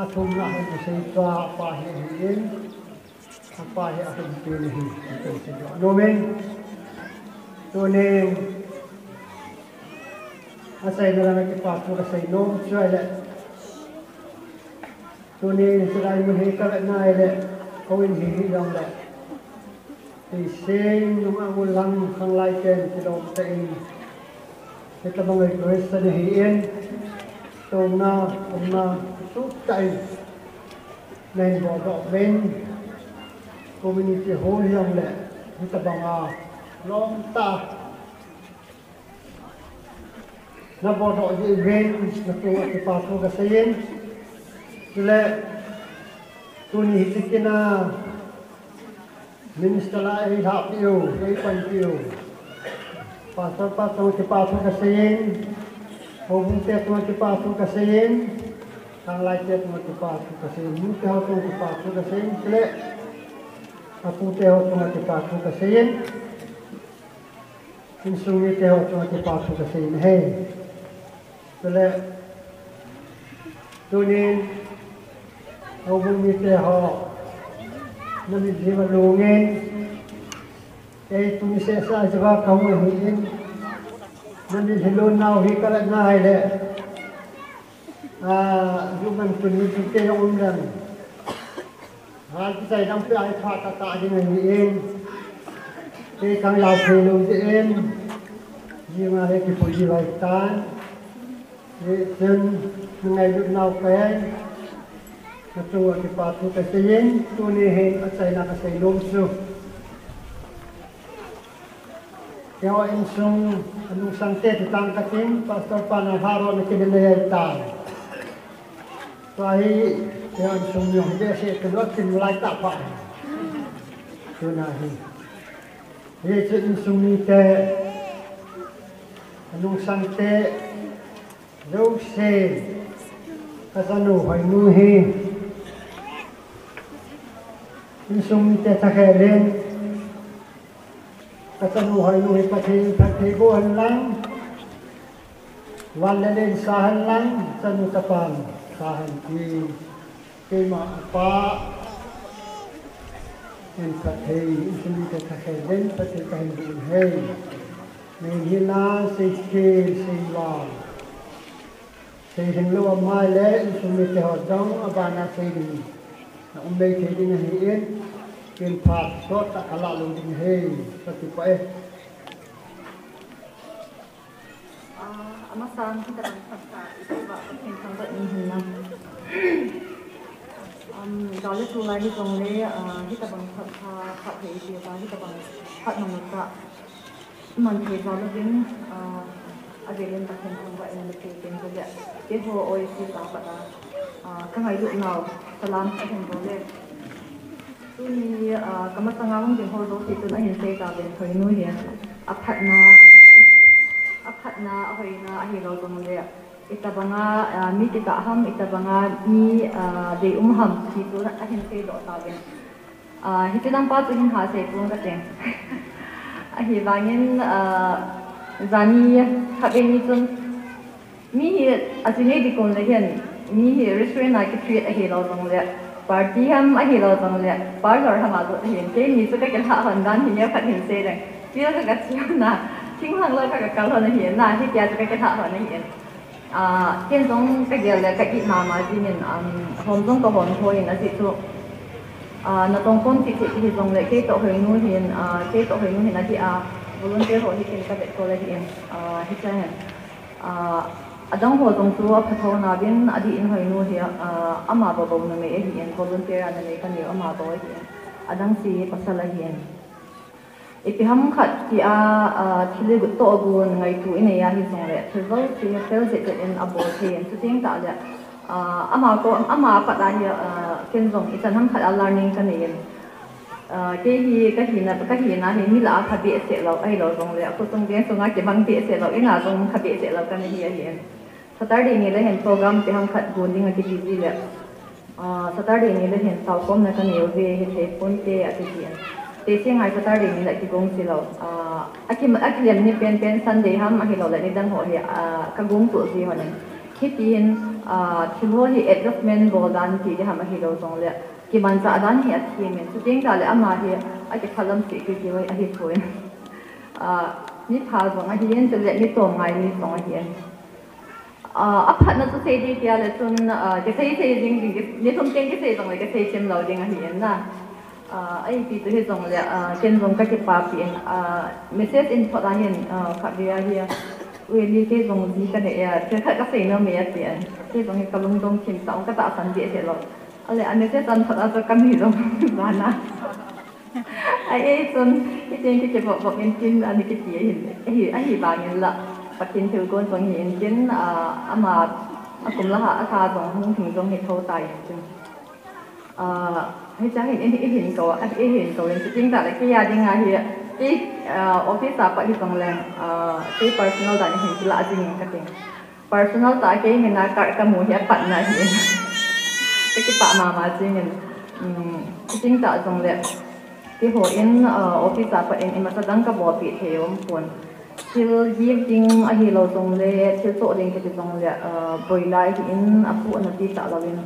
athum na ha se ta pa hi en apa hi akan pe hi no men to ne asai na na ki pa ko sai no choi le tôi nên sẽ đây mình hết các bạn này đấy, không in gì trong đấy, thì sen nung ang ulang khang lai ken ti dom te in te ta bang ai sa de hien tom na tu tai nên bỏ đọ bên community hall yang le ti ta bang a long ta na bỏ đọ ji bên na tu ti pa tu ka sen le tu ni ti kina Minister lai hap tiu, lai pan tiu. Pasal ke pasu kasin, hubung tiap ke pasu kasin, kang lai tiap ke pasu kasin. Muka hau ke pasu kasin, sile. Aku tiap ke pasu kasin. Insungi tiap ke pasu kasin. Hey, sile. Tunin, hubung tiap Nabi jiwa lungen, tu bisa sahaja kamu hiin. Nabi hilon nau hikalat nai le. Juman puni kita yang undang. Hal kita yang pergi kata tak dengan hiin. Kang lau pelung hiin. Jiwa lagi pergi laitan. Jen mengai duk nau kain. Ketua Kepatu Kasayin, tunihin at say nakasaylong su. Kaya insong anong sangte titang kating, Pastor Panaharo na kinanayay tayo. Kaya insong yung besi kanot kinulay tapa. Tunahin. Kaya insong nite anong sangte, Rose, kasanuhay nuhin. Insung te takelen katanuhay nuhi pati buhan lang wala din sahan lang sa nutapan sahan ki maapa en pati insung te takelen pati kahin buhay may hila siwa sa hinglo amale insung te hodong abana sa na umay kayo din nahiin, kinpat, so takala lang din hey, pati pa eh. Amasang kita bang pagka, ito ba, pagkintang ba nihin na. Dali tulay ni kong le, kita bang pagka, kapay ito ba, kita bang patmamuta. Man kayo dali din, adelin pagkintang ba, ina nakikin ko ya. Ito oy sita ba na, kangay yuk now, salam sa hengole. Tuni kamatangawang din holo dito na hinsay kabin koy no hiya. Apat na ahoy na ahilaw tumuli. Ita ba nga mi kita ham, ita ba nga mi de umham dito na hinsay do kabin. Hito nang pato hinhasay po kating. Ahibangin zani kabin nito mi asinay di kong lehen. Mi restaurant na kitreat ahilaw tumuli. Party ham ahilaw tumuli. Parlor ham ato hin. Kaya ni suka kilhahan dan hinya pat hinsay lang. Bila kagasiyo na. Chính hàng lời các câu hỏi này hiện là thì kia cho cái thảo hỏi này hiện hiện trong cái gì là cái mà chỉ nên hôm trong cái hôm thôi là gì chứ nó trong con thì trong lại cái tổ hợp nuôi hiện cái tổ hợp nuôi hiện là gì volunteer hội hiện cái việc coi là hiện hiện cái này trong hội trong số phát thảo nào bên đi in hội nuôi hiện ama bảo bảo này hiện volunteer này cái nhiều ama bảo hiện trong si pasal là hiện Ipiham khat ki thili to bun ngai tu ine ya hi song le travel to hotel zet in abo the tu ting ta le ama pa da hi ken zong itan ham khat learning kan yin ke hi ka hi na hi mi la kha bi se lo ai lo zong le ko tong gen songa ke bang bi se lo ina zong kha bi se lo kan hi ya hi Saturday ni le hen program pe ham khat bun ding ki busy le Saturday ni le hen taw kom na kan yo ve he the pon te ati hi Tesi ngai Saturday ni lagi gong silo. Akiliam ni pen Sunday ham akilo lagi dan ho hi kagong tu si ho ni. Kitin thilo hi adjustment bodan ti ham akilo song le. Kiman sa adan hi athimen. So ting ta le ama hi ake khalam si ki ki wai ahi thoin. Ni pha song ahi yen le ni to ngai ni song ahi en. Aphat na tu sei di tia le tun ke sei jing ni thum teng ke sei song le ke sei chem lo ding ahi en na. ai pi tu he zong le ken zong ka ke pa pi message in thot ahin khabia hi we li ke zong di ka ne ya te kha ka sei no me ya ti an ke zong ka lung dong chim sa ka ta san de se lo ale an message an thot a ka mi zong bana ai chun ki chen ki ke bo in kin an ki ti hin ai ba ngin la pakin thil kon zong hin kin ama akum la ha tha zong hung thing zong he tho tai hay chẳng hiện cầu hiện cầu lên chính tại cái gia đình ai hiện cái office apa di panglang cái personal tại hiện lạ gì cái tiếng personal tại cái mình là cái mùi hiệp bạn này hiện cái bạn mà gì mình chính tại trong lệ cái hồ in office apa in mà sedang cái bộ bị theo pun til diêm chính ai lâu trong lệ til tổ đình cái trong lệ bồi lại in apu anh đi tạo lên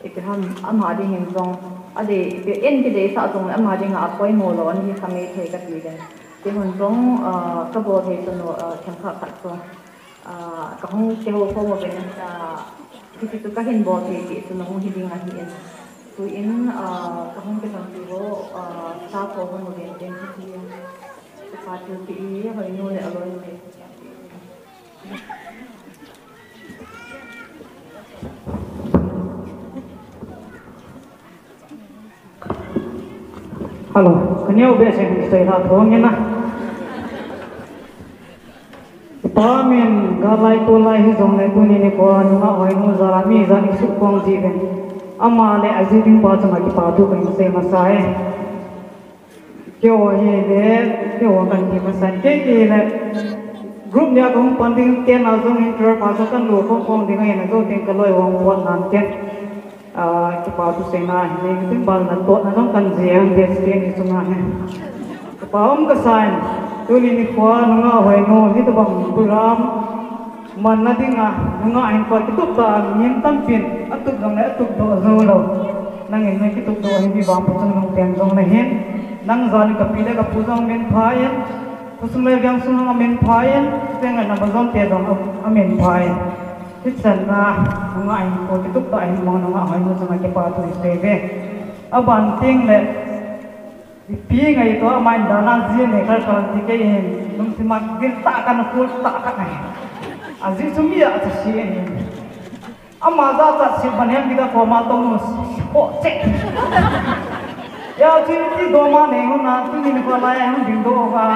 ikam amadi hin zong ade be en ke de sa zong amadi nga apoi mo lo an hi sami the ka ti den ti hun zong ka bo the so no tham kha khat so ka hong ke ho ko mo ben ki tu ka hin bo the ti so no hi ding a hi en tu in ka hong ke sang ti bo sa ko ho mo ben den ti ya pa tu ti hoi no le aloi no Hello, can you be saying straight out wrong na? Pamin galai tulai hi zong le kuni ni ko anu ha oi nu zara mi za ni su kong ji ben ama le azidin pa chama ki pa tu kan se masai kyo he le kyo kan ki masan ke ki le group nya kong panding ken a zong inter pa so kan lo kong ding ai na go ting ka loi wong won nan ken cái bảo tu sinh na này cái tiếng bal là tốt nó không cần gì anh biết tiếng gì chung na cái bảo ông cái sign tôi đi qua nó ngã hoài nó như tôi bằng program mình là tiếng à nó ngã anh coi cái tục ta nhìn tâm phiền ắt tục dòng này ắt tục đồ rồi đâu năng nhìn cái tục đồ anh đi vào một trong tiền dòng này hết năng dọn cái pile cái puzong men phai kusumle yang sung men phai tiếng này nằm dòng tiền dòng men phaiที่ฉันนะน้องไอ้คนที่ทุกตัวไอ้มองน้องไอ้มันจะมาเก็บปลาตัวเสพเอาบันทิ้งเลยพี่ไงตัวมันดานาจีนเนี่ยก็ตอนที่แกเห็นนุ่มสิมากินตากันฟูตากันไงอาจิสมีอะไรสิเองอามาจากจัดสิบันเห็นที่ก็พอมาตรงนู้นโอ้เจ๊ยาจีที่ตัวมันเองนะที่นี่ก็ไล่ให้ดิ้งโดว่า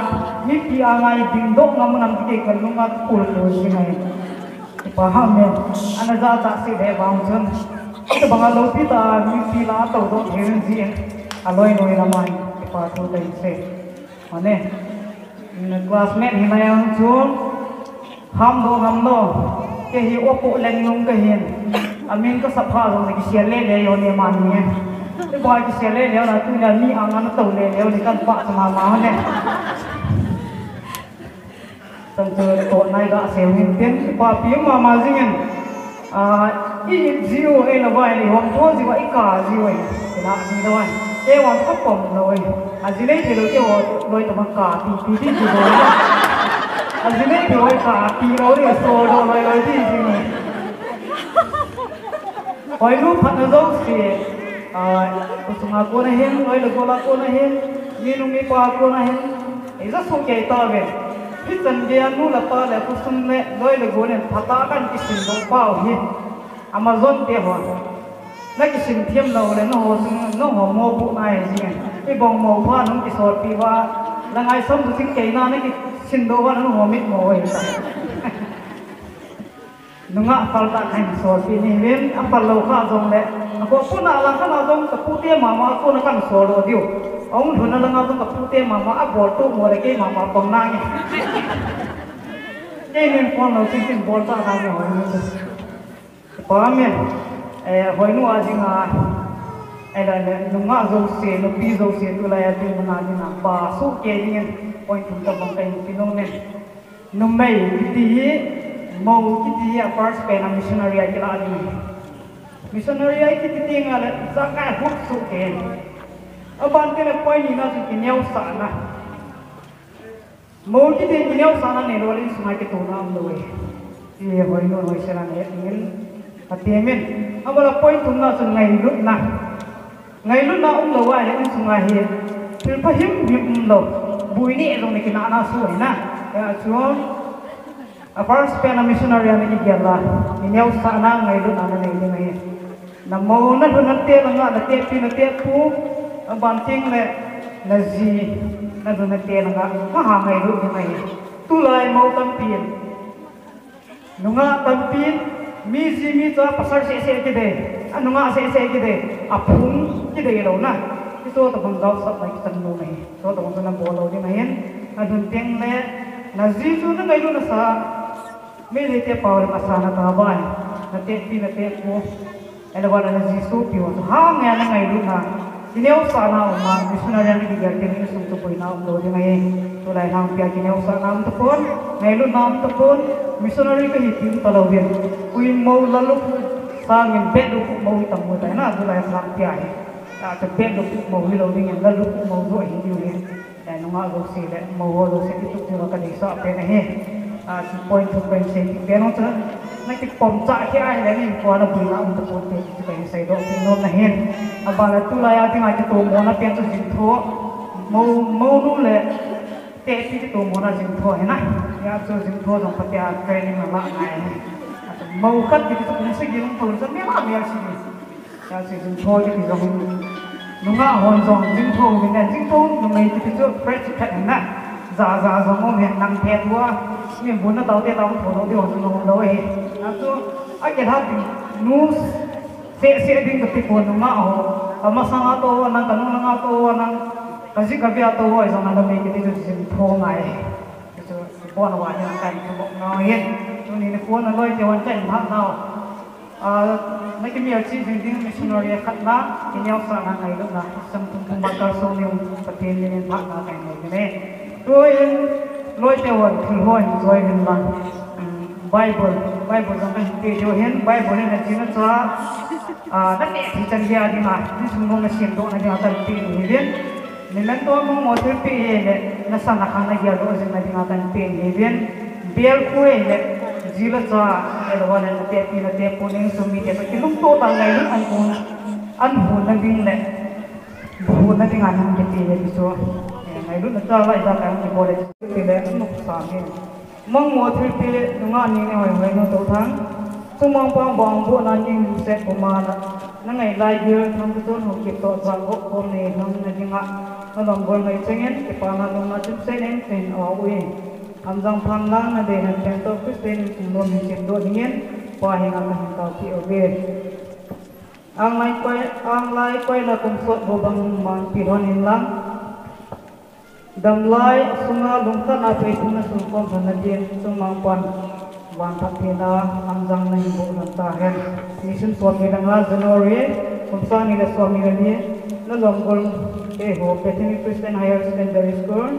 มีพี่อะไรดิ้งโดงามันนำที่กันนุ่งก็ปูดปูดยังไงpaham ya ana za ta si de bang chun to banga lo pi ta mi pi la to do hen ji aloi noi la mai pa to dai se ane classmate hi mai ang chun ham do ke hi opu leng nung ka hin amin ka sapha lo ki sia le yo ne man ni te boy ki sia le la tu la mi ang an to le ni kan pa sama ma ne tentu ko naik gak sewin ten papi mama zingen ini jiu la vai ni hom thon jiwa ika jiu na ni la vai ke wan khop pom loi azile ke lo ke loi to ka ti ti ji do azile ke loi ka ti lo ri so do loi ti ji ni hoi lu phat na zo si kusunga ko na hen loi lo la ko na hen ni nu mi pa ko na hen iza so ke ta veที่จันเดียนูละตาเลยผู้สมเนร้อยเลยกูเนี่ยพัตตากันกิสินดงเป้าหิอามาซอนเดียหัวนักกิสินเทียมเราเลยน้องหัวซึ่งน้องหัวโมบุนายจริงไอ้บองโมว่าน้องกิสอดปีว่าแล้วไงซ้ำดูสิ่งเก่งน่านักกิสินโดว่าน้องหัวมิดโมไอ้สัสนุ่งอ่ะฟัลตันให้สอดปีนี้เว้นอัปปะโลข้าจงเลยก็ผู้น่ารักข้าจงกับผู้เตี้ยมาผู้นักกันสอดเดียวông thằng nó đangกับผู้เตี้ยมาอัปบอลตู้มัวเลยกี่มาปองนั่งเนี่ยนี่เป็นคนเราจริงๆบอลตาทางเนี่ยหอยนู่นพอมั้ยหอยนู่นจริงอ่ะไอ้เนี่ยนุ่งอ่ะโจเซียนุ่งปีโจเซียตัวอะไรที่มันนั่นนะป้าสู้เก่งเนี่ยพอยถึงกับบังคับพี่น้องเนี่ยนุ่มไม่ดีมองคิดดีอ่ะ first เป็น missionary ไอ้ที่ละนี่ missionary ไอ้ที่ดีงานเลยสักการพุทธสู้เก่งaban ke poi ni na su kinyau sana mo ki de kinyau sana ne rolin sumai ke to nam lo ye hoi no hoi sera ne ngin atemen abala poi tum na su ngai lut na ngày lúc nào ông lâu ai nên sung ai hết thì phải hiếm hiếm lâu bùi nè rồi này cái nào suy na chúa first Spanish missionary này cái là nhau sana ngày lúc nào này như này nằm màu nó luôn nó tiệt là nó tiệt phú bản tiếng này là gì nó luôn nó tiệt là có hàng ngày lúc như này tu lại màu tâm tiền nunga tâm tiền mi gì mi cho pasar sẽ cái đấy anh nunga sẽ cái đấy phun cái đấy đâu na cái số tập bằng gạo sắp lại cái tầng này số tập bằng cái nằm bò lâu như này anh luôn tiếng này là gì số nó ngày lúc nó sa mấy cái tiệt bảo là sa nó ta bay nó tiệt pin nó tiệt phú ada orang yang Yesus pion, hang yang ngai lupa. Ini usah na umang, missionary yang dikerja ini sungguh poin na umlo di ngai. Tulai hang pihak ini usah na umtepon, ngai lu na umtepon, missionary ke hitim talawin. Kui mau lalu sangin bed lu mau hitam muda na, tulai hang pihak. Tak bed lu mau hilau dengan lalu mau dua hidup ni. Dan nunga lu sih le mau lu sih itu juga kadisa apa ni. Poin tu poin sih, piano tu. Nanti pomca ke ai lagi ko na bui na untuk pote itu kan saya dok pinon na hen abala tu la ya ti ma tu mo na pian tu jin tho mau nu le te ti tu mo na jin tho he na ya tu jin tho dong patia training na la ngai mau kat ti tu kun se gin tu sa me ma me ya si ya si jin tho ti dong nu nga hon dong jin tho ni na jin tho nu mai ti tu fresh kat na za dong mo me nang the tua ni bun na tau te tau tho do ho nu lo he Aku agak hati nus se ding ketik pun nama oh masang atau nang kanung nang atau nang kasih kabi atau oh isang nang kami kita tu sim thong ay itu pun awak yang kan sebab ngawen tu ni pun aloi jawan cai mak nau nak kami aci ding missionary kat na ini awak nang ay lu na sem tung bakal so ni petin ni mak na kai ni tu yang loi jawan thulhoi joy hin lang Bible trong cái tiêu cho hiến Bible này là chỉ nó cho đất đẻ thì chân gia đi mà nhưng chúng tôi là xiên độ này là tận tì người biết nên lần tôi mong một thứ tì này nó sang là khang này giờ rồi nên là đi ngao tận tì người biết biel kue này chỉ là cho cái đó là tiệt tì là tiệt phụ nữ sumi tiệt cái lúc tôi tăng ngày lúc anh hồn là đi này hồn là đi ngàn năm cái tì này đi xuống ngày lúc nó cho lại ra cái gì bồi thì đấy nó sáng này mong một thứ tì đúng không anh này hồi nó tổ thắng Sumang pang bang bu nanti set pemana, nangai lagi nam tu tu kita tuan bu kom ni nam nanti ngak, nam buat ngai cengen, kepala nam nanti senen sen awui, amjang pang lang nanti nanti tu Kristen semua mungkin dua dingin, pahing akan kau tiup. Ang lai koi la kumsot bobang mang pihon inlang, damlai sunga lungkat apa itu nasumkom sanadien sumang pan. Wan Patina amjang nahi bu lantahen mission swami danga January kumsa ni swami ni na longol ke ho Bethany Christian Higher Secondary School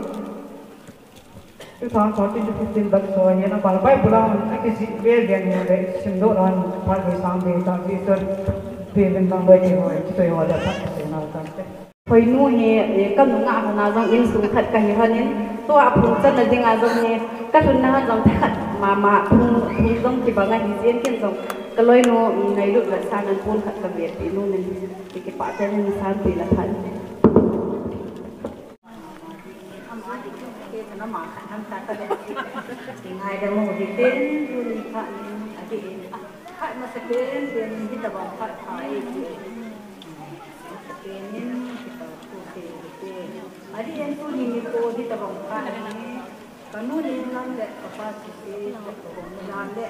2014 to 15 bak so yana palpai bulang akisi be den ni le sindo ran phal be sang be ta ti sir be ben bang be ni ho ti toy ho da ta na ta phơi nu he kan nga ha na jong in sung khat ka hi hanin to a phun chan na dinga jong he ka thun na jong that mà phun jong ki banga hi jen ken jong ka loi no ngai lu la san an pun khat ka be ti nu nen ki pa te ni san ti la than nó mà khăn ta ta thì ngày đầu mùa thì tên luôn khăn thì khăn mà sẽ tên tiền thì ta bảo khăn phải tên nên kita putih ada yang tu ni ko di tabang khăn ni kanu ni lang le kapasiti ko lang le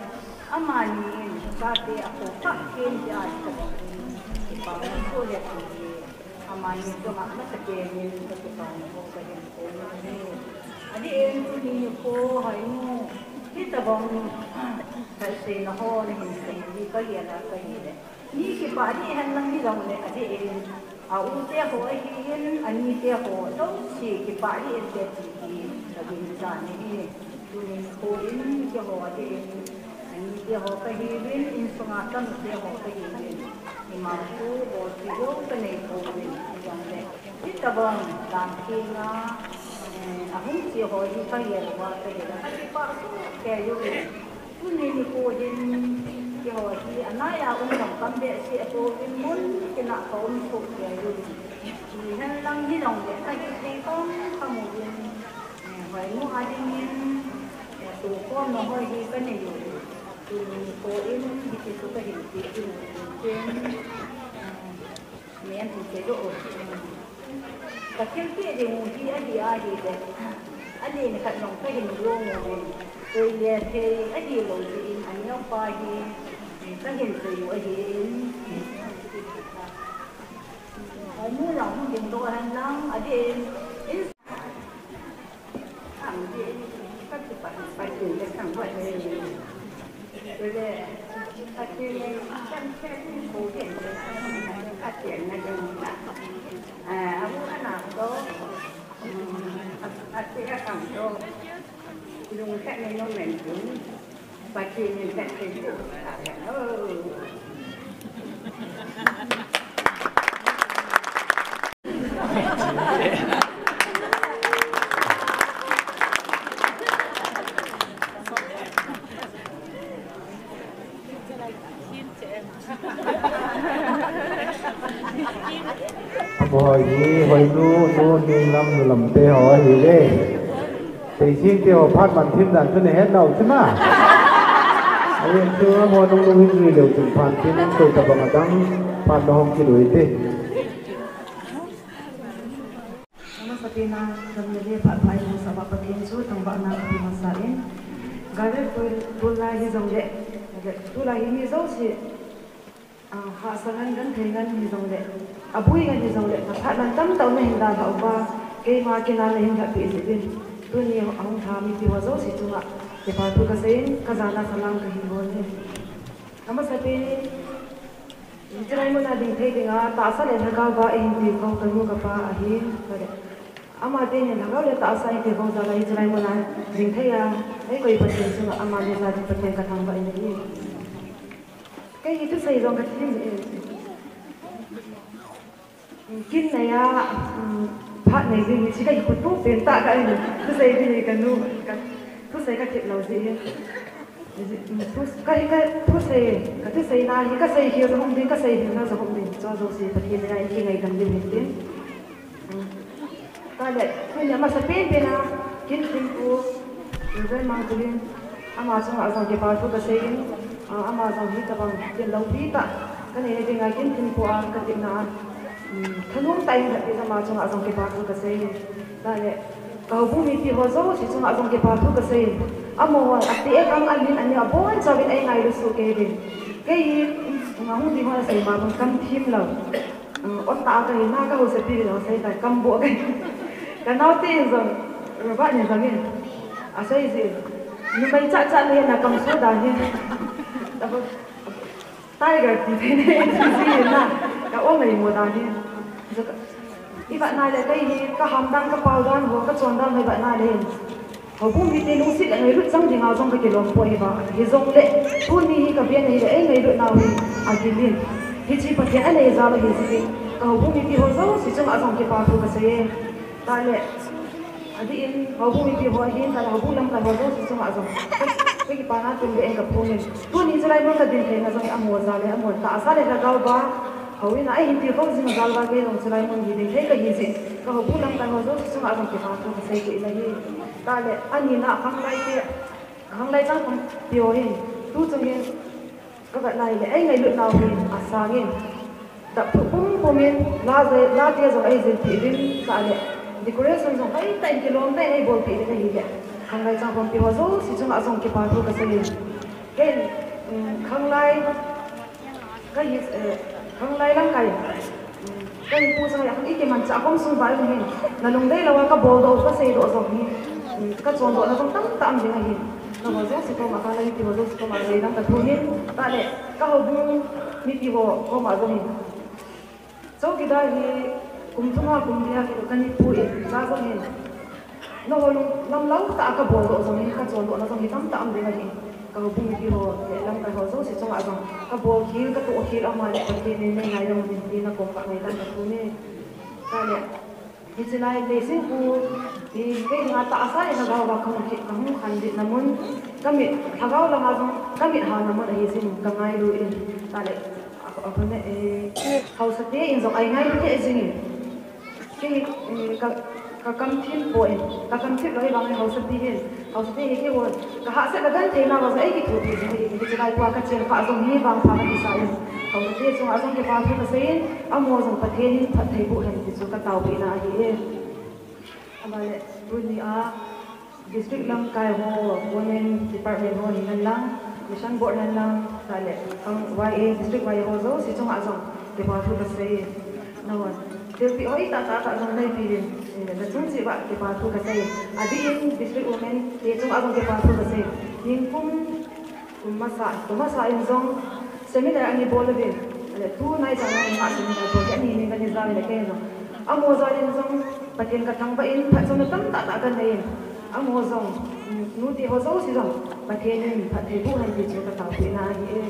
amani sa te ako pakin ja ka pa ko le amani to ma sa ke ni ko pa ko ka ni ko ni adi en tu ni ko hai no kita bang kasi na ho ni hindi ka yana ka ni ni ki pa ni han lang ni dong le adi en au te ho ai hin ani te ho do si ki pa ni en te ti ka bin sa ni tu ni ko in ki ho adi ani te ho ka hi bin in sunga tan te ho ka hi bin ni ma ku bo ti do ka nei ko ni yang le kita bang dan ki na ahun si ho hi ka ye wa ka ye na ki pa su ke yo tu ni ko hin cái hồi thì anh nói là ông đồng tâm địa sẽ tôi muốn cái nọ có ông thuộc về rồi thì hắn lăng đi đồng để ta cái con không một viên vậy mua hai viên tụ con nó hơi đi cái này rồi tụ cô em đi cái số cái hình thì trên mẹ em thì chế độ và khi thì một khi anh đi ai thì anh đi là cận lòng cái hình luôn rồi tôi thì anh đi rồi thì anh nhau coi thì cái hình thì ở gì ở mua lòng tiền đồ hành lang ở đây thằng gì các cái bạn phải dùng cái thằng vậy rồi để các cái chân chân cố tiền phát triển là được ông anh nào đó cái thằng đó dùng cái này nó mềm cứng và khi nhìn cái thì nó hỏi gì hỏi nu nhìn làm tê hỏi gì đấy thì xin tiêu phát bản thêm đàn cho này hết đầu chứ mà anh chưa mua nông nông hình đều chụp phản trên tôi tập bằng đăng phản đó không chỉ đối thế Satina kami Pak Pai sama Patin su tambah nak dimasain. Gaya pula hizong le, pula ini zau si hasangan dan dengan hizong le. Abui dengan hizong le. Nak nantam tahu ni hendak tahu apa ke makinan hendak pilih. Tu ni orang kami piwa zau si cuma lepas tu kasain kazana salam kehidupan ni. Nama saya Jirai mo na ding thay dinga taasa le thagaw ba hindi ko kamu kapa ahin kare ama de ne thagaw le taasa hindi ko zala jirai mo na ding thay ya ai koi patin su ama le sa ding patin ka thang ba ini kai itu sai rong ka tin kin na ya phat nei ding chi ka ku tu pen ta ka ni tu sai ni ka nu ka tu sai ka chip lo ji cái thuốc xe cái thuốc xe này cái xe kia không đến cái xe thì nó không đến cho rồi xe bật hiện này khi ngày cầm đến đến ta lại thôi nhà mà sẽ bên nào kiến thức của rồi mang tới lên ama xong ở dòng cái bao thuốc cái xe ama dòng hít bằng tiền lâu phí ta cái này thì ngày kiến thức của cái tiền nào thân uống tay thì ama xong ở dòng cái bao thuốc cái xe ta lại kalau bumi ti hozo si cuma azong ke patu ke sein amo ati e kang alin ani abon sabit ai ngai lu ke din ke ngahu di ma sai ma bang kam thim lo ot ta ka na ka ho se pi lo sai ta kam bo ke ka nau ti zong ro ba ni zang ni a sai zi ni bai cha cha le na kam so da ni ta ba tiger ti ne ti na ka o ngai mo da ni iba na le kai ni ka ham dang ka pau dan ho ka chon dan iba na le ho bu mi te lu sit ngai ru chang ding a jong ka ke lom po iba hi jong le tu ni ka bian ni le ai ngai ru na wi a ki lin hi chi pa ke ane za la hi si ka ho bu mi ti ho zo si chang a jong ke pa tu ka se ta le adi in ho bu mi ti ho hin ta ho bu lam ka ho zo si chang a jong ke ki pa na tu le en ka pu ni tu ni zrai mo ka din the na jong a mo za le a mo ta sa le la ga ba hoi na ai hindi ko zin gal ba ke rong chulai mon gi ding thei ka hi ji ka ho bulam ka ho zo su ma ke pa to sai ke la hi ta le ani na khang lai tang kom pio hin tu chung hin ka ga lai le ai ngai lu nau hin a sa ngin da pum min la te zo ai zin ti din sa le decoration zo ai tai ke lom tai ai bol ti le hi le khang lai tang kom pio zo si chung a zong ke pa to ka sai ke khang lai ka hi khang lai lang kai kai pu sang ya khang ike man cha kom sung bai hin na lung dei lawa ka bol do ka sei do zo hi ka chon do na jong tam tam ding hi na mo zo si ko ma ka lai ti mo zo si ko ma lai dang ka thu hin ta le ka ho bu ni ti ho ko ma zo hi zo ki da hi kum thuma kum dia ki ka ni pu e za zo hi no ho lung lam lau ta ka bol do zo hi ka chon do na jong hi tam tam ding hi ka ho bu ni ti ho lam ka ho zo si chong a jong ka bol khil ka tu khil ama le ka ti ne ngai dong ni na ko ka ngai dan ka tu ne ta le Ichilai lesin ku di ke ngata asa ina gaw ba kamu khandi namun kami thagaw lang azong kami ha namun hisin kangai ru in tale ako ne hausate in zong ai ngai ke jingi ke ka kam thin po in ka kam thip lai bang hausate hin hausate he ke wo ka ha se dagan theina wa ai ki thu ti jingi ichilai kwa ka chen ka azong hi bang pha ka isai hausate chung azong ke pa thu ka sein amo zong pathen phathei bu hen ti chu ka tau bi na hi Abale runi a district lang kai ho women department ho ni lang mission board lang tale ang YA district YA ho zo si chung azong ke ba thu ka sei nawan til pi oi ta zong nai pi rin na chung si ba ke ba thu ka sei adi in district women ke chung azong ke ba thu ka sei ning kumasa in zong seminar ani bolabe ale tu nai cha na ma seminar bo ke ni ni ga ni ke no amo za in zong patien ka thang ba in pha chon tam ta kan nei amo zong nu ti ho zo si zong patien in pha thei bu han ti chu ka ta pi na hi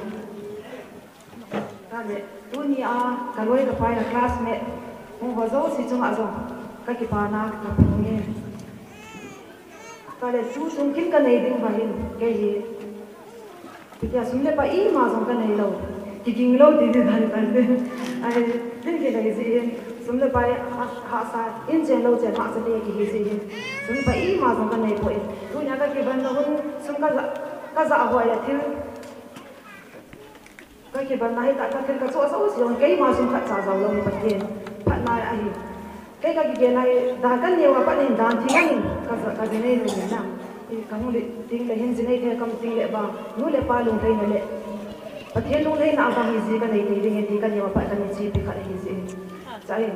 ta le tu ni a ka loi ka pai na classmate mo ho zo si chung a zong ka ki pa na ka phung ni ta le chu chung kin ka nei ding ba hin ke hi Kita sumle pa I ma zong ka nei lo ki king lo ti di dal kan de ai din ke dai si sumle pa ha sa in chen lo chen ha sa de ki hi si sumle pa I ma zong ka nei po tu nya ka ki ban da hun sum ka za ho ya thil ka ki ban nai ta ka thil ka so so si on kai ma sum kha cha za lo ni pa ken phat nai ai kai ka ki ge nai da kan ne wa pa nin dan thi ni ka de nei ni na kamu le ting le hin jinai the kam ting le ba nu le pa lung thai na le pathian lung thai na ba hi ji ka nei thei ding ti kan yawa pa kan chi pi kha hi ji chai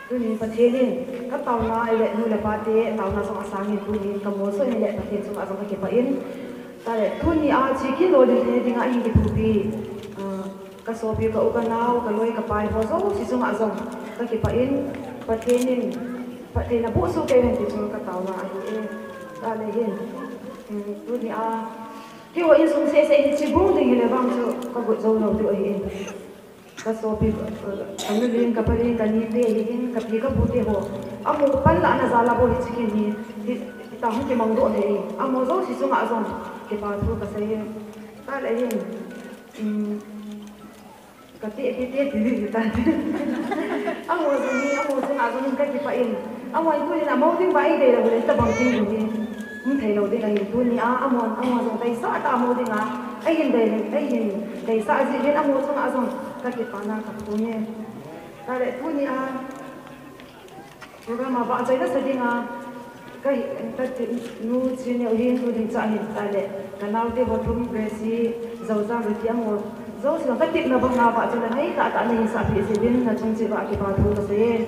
tu ni pathian ni ka taw na ai le nu le pa te taw na so asang ni tu ni ka mo so ni le pathian so azong ka ke pa in ta le tu ni a chi ki lo de the ding a hi ki tu pi ka so pi ka u ka naw ka loi ka pai ho so si so azong ka ke pa in pathian ni pathian na bu so ke hen ti so ka taw na ai ale hin tu ni a ki wo in sung se ni chi bung ding le bang so ka go zo lo tu ai ka so pi kan ni ling ka pa ling ka ni te hin ka pi ka bu te ho amu pan la na za la bo hi chi ni ta hu ke mang do le amu zo si sung a zong ke pa tu ka se ta le hin ka te ti ta amu zo ni amu sung a zong ka ki pa in amu ai tu ni na mo ding ba ai de la le ta bang ting ni không thấy đâu đi là hiện tuần á amon dùng tay xã ta mua đi ngã ai hiện đây xã gì hết amon xong á xong các cái phản năng các tuần nhé ta lại tuần á program mà bạn chơi rất là đi ngã cái nu chuyện nhiều hiện tuần đi chạy hiện ta lại cái nào đi vào thùng Gracie giàu ra rồi thì amon giàu thì các tiệm nào bằng nào bạn chơi là hay ta này xã bị gì bên là trong chị bạn cái bạn thu là gì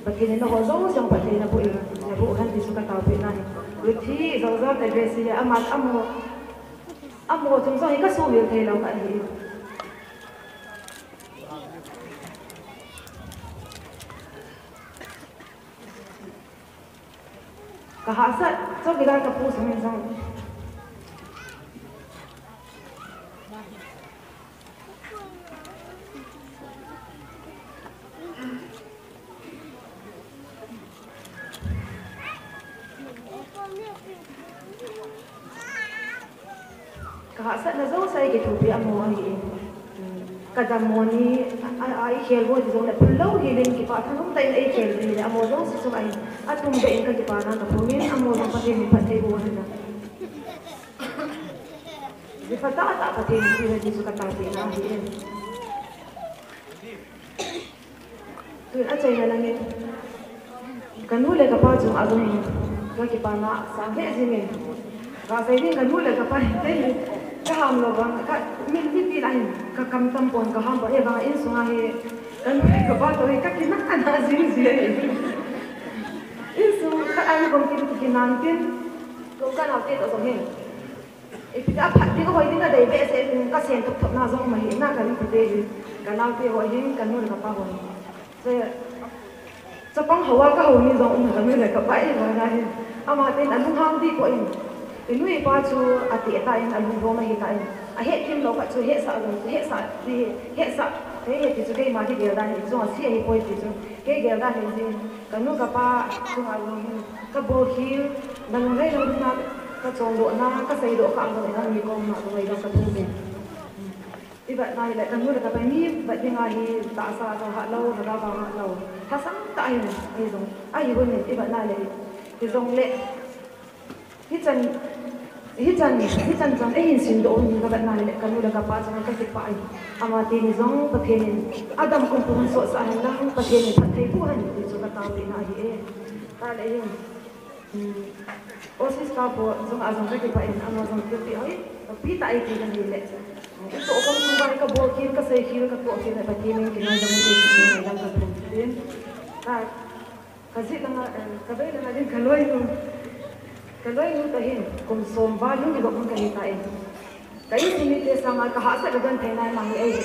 Bagi nó có dấu trong bagi nó bụi nhà bộ hắn thì suka tahu bên này rồi thì dấu ra tại về gì amat amo trong số những cái số việc thì đâu phải gì cả hạ sát cho người ta gặp phụ sang bên trong Kahasa na zo sai ke thupi amo hi kadamo ni ai khel bo zo na pullo hi len ki pa thum tai ai khel ni amo zo si so ai atum be in ka ki pa na ka phumin amo zo pa ni pa thei bo na di pata ta pa thei ni ji su ka ta pe na hi tu a chai na lang ni kanu le ka pa zo azum ka ki pa na sa he ji me ka sai din kanu le ka pa thei ka ham lo bang ka min ti lain ka kam tam pon ka ham ba e bang in sunga he kan ka ba to ka ki na na zin zin in su ka an kom ki nan tin ko ka na te to so he e pi ta phat ti ko hoi din na dei be se ka sen thop thop na zo ma hi na ka ni te ka na te hoi hin kan nu ka pa hoi se sa pang hawa ka ho ni zo ka nu le ka pa e ba na hi ama te an hung hang ti ko in Inui pa chu ati ta in alung ro ma hi ta in a he kim lo ka chu he sa di he sa cái thì cái mà cái điều đó thì chúng sẽ hay quay thì chúng cái điều đó thì gì cái nước cái ba chúng ta dùng cái bộ khí đằng cái nó na cái tròn độ na cái xây độ khác rồi nó nhiều con mà rồi nó cái gì thì vậy này lại cái nước cái bài ní vậy thì ngày tạ sa rồi hạ lâu rồi vào hạ lâu ta sắm tại này thì dùng ai yêu mình thì vậy này lại thì dùng lệ hít chân trong ấy hình sinh độ như các bạn này lại cái nước cái ba trong cái dịch bài ama tin dùng bậc thiên adam cũng cũng sợ sợ hành lang bậc thiên thật thấy vui hơn thì chúng ta tạo tin này thì ta lại osis ka po dùng azong cái bài ama dùng cái gì ấy tapi tại thì cái gì lệ so kung subai ka bolkin ka say khil ka to kin ba timin kin na damo de kin na ka tin ta kasi lang ka bay lang din kaloi nu tahin kum som ba lu ni ba kun kai ta kai simi te sama ka ha sa gan the nai mang ai de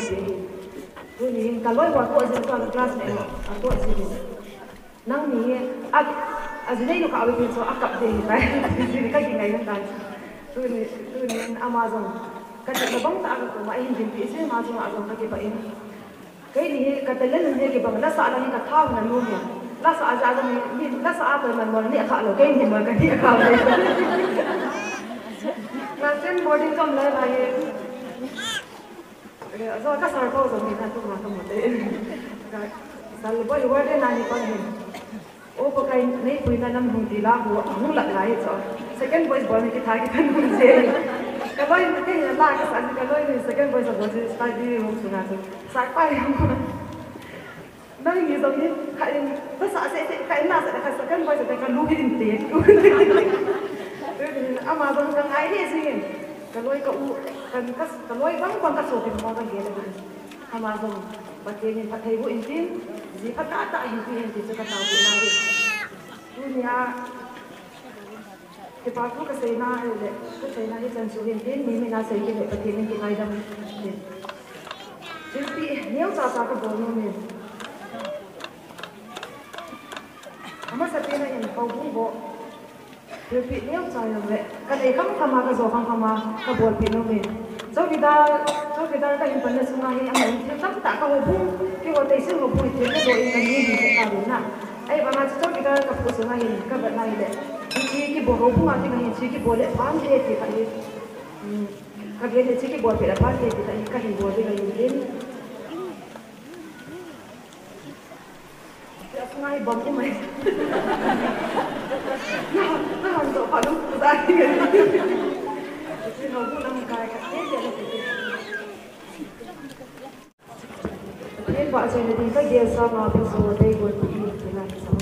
tu ni hin kaloi wa ko azan ka class ne a to si nang ni azai no ka awi so akap de ta si ka ki ngai nan ta tu ni amazon kada babang ta ako ma hindi pisi ma so ako kay pa ini kay ni katalan ni ke bang la sa ala ni ka thaw na no ni la sa aja ni la sa ako man mo ni akha lo kay ni mo ka ni akha lo na sen boarding kam la ba ye so ka sar ko so ni na tu ma ka mo de ka sal boy word na ni pa ni o ko kay nei pui na nam hung ti la ho hung lat lai so second voice boy ni ki tha ki kan mun se kalau ini kita nak kesan kalau ini second voice of voice study room sudah tu sampai nang ni sampai kain bahasa saya kain nasi ada second voice ada kan lupa inti Amazon kan idea sih kalau ikut kan kas kalau bang bang kas sopi mau kan dia lagi Amazon pakai ni pakai ibu inti jika tak inti suka tahu lagi dunia cái bao cái xây na cái xây na cái chân số hiện tiền mình na xây cái để bật tiền cái ngày đâm chứ bị nếu sao cái bộ nó mình mà sao tiền này bao bung bộ chứ bị nếu sao vậy cái này không tham cái gì không tham cái bộ tiền nó mình cho người ta cái phần này xuống ngay anh mình thì tất cả các bộ bung cái bộ tài sinh bộ bung tiền cái rồi cái gì sẽ tạo đến nào ai mà cho người ta cái bộ xuống ngay cái vật này đấy chỉ cái bộ hộp mà thì mình chỉ cái bộ lệ bán thế thì phải các cái chỉ cái bộ phải là bán thế thì phải cái hình bộ thì là những cái ngay bấm cái máy nó hoàn toàn phải đúng ra cái cái nó cũng làm cái thế thì là cái bạn sẽ đi cái gì sao mà bây giờ đây còn đi thì làm sao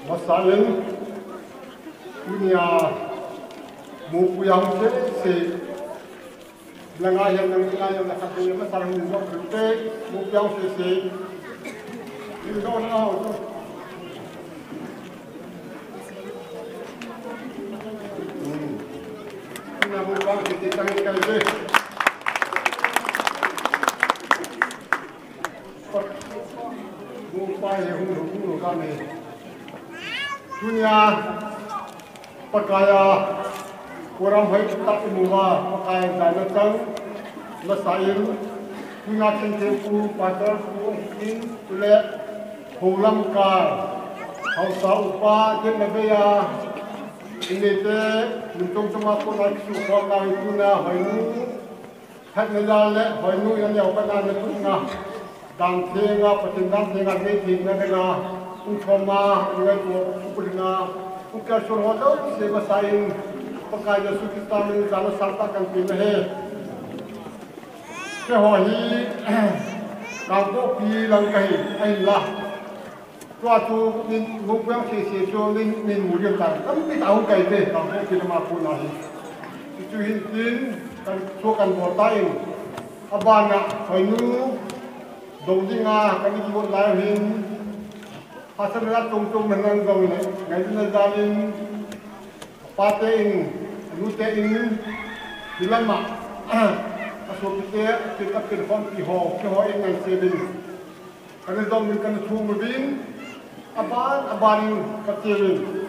Masalin punya buku yang se lengayan nak kata masalah ni buat betul buku yang se ini dah nak ini bukan kita tanggung kali Upaya hulu kami dunia pakaya kurang baik tak semua pakaya danau lesain punya tempu pasal puing tulek hulam kar hausa upa jen lebaya ini te untung semua pun nak suka kami punya hayu hat nedale hayu yang jauh pada netuna dan tengah petendang tengah meeting negara umpama dengan punya ukar surhodo seba sain pakaya sukita men jalo sarta kan pinhe ke hohi kago pi lang kai ai la tua tu min mukang se jo min muriam ta kam pi tau kai te kago pi ma pu na hi itu hin kan so kan botai abana hainu dong jinga kami buat lain hasil berat tung menang gong ni ngaji nazalin patein nutein dilema asal kita perform piho yang sebin kerana dong minkan sumberin aban kecilin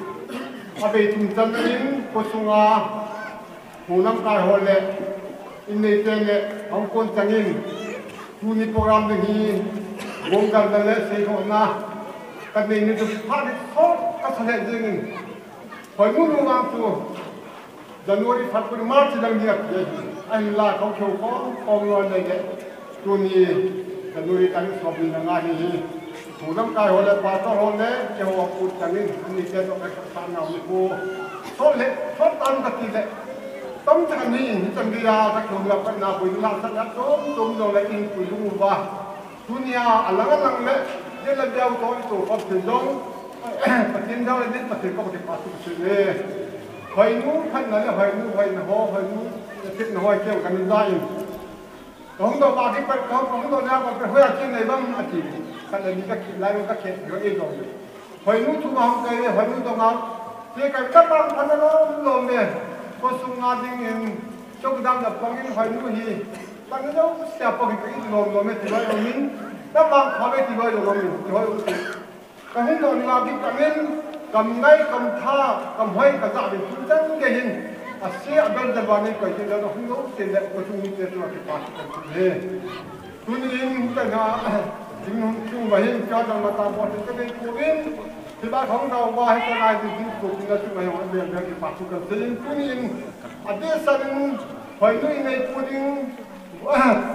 abai tumcanin kosunga hunam kai hole ini tene angkon cangin Tuni program ini, bongkar dalam sekolah, kerana ini tu hari sol kasih dengan, hari mulu waktu Januari, Februari, Mac sedang dia kerja, Allah kau kau luar lagi, tuni Januari kali sebelum dengar ini, mudah kaya oleh pasar oleh jauh waktu kami ini jadi orang sana itu, sol tahun ketiga. Tông chẳng ni chẳng đi ra các trường hợp nào với làm sao đã tôm rồi lại in của chúng ta dunia alang lệ dia là đeo tôi tổ hợp tiền giống và tiền đâu đến mà tiền có thể phát sinh sự hoài nu khăn là hoài nu hoài nu thiết nó hoài kêu cần ra in không đâu ba cái bật không đâu ra mà phải hoài trên này băng à chỉ khăn là đi các lại các chuyện rồi yên rồi hoài nu chúng ta cái hoài nu đâu ngon thế cái các bạn khăn nó lồm nè có sung nga ding in trong đám đập băng in hoài nu hi băng nó sẽ bọc cái lồm mẹ thì nói mình các bạn khó biết thì gọi lồm mình thì hỏi cái hôm đó là cái cầm ngay cầm tha cầm hoài cả dạ để chúng ta cái hình à xe bên dân bản này cái chuyện đó nó không có tiền lệ của chúng mình tiền là cái phát triển này chúng mình cũng là chúng mình cho rằng là ta bỏ cái bên của mình thì ba không đâu qua hay cái này thì chính phủ chúng ta chúng mình hoàn thành cái phát triển cái gì chúng mình ở đây sang phải nuôi này của mình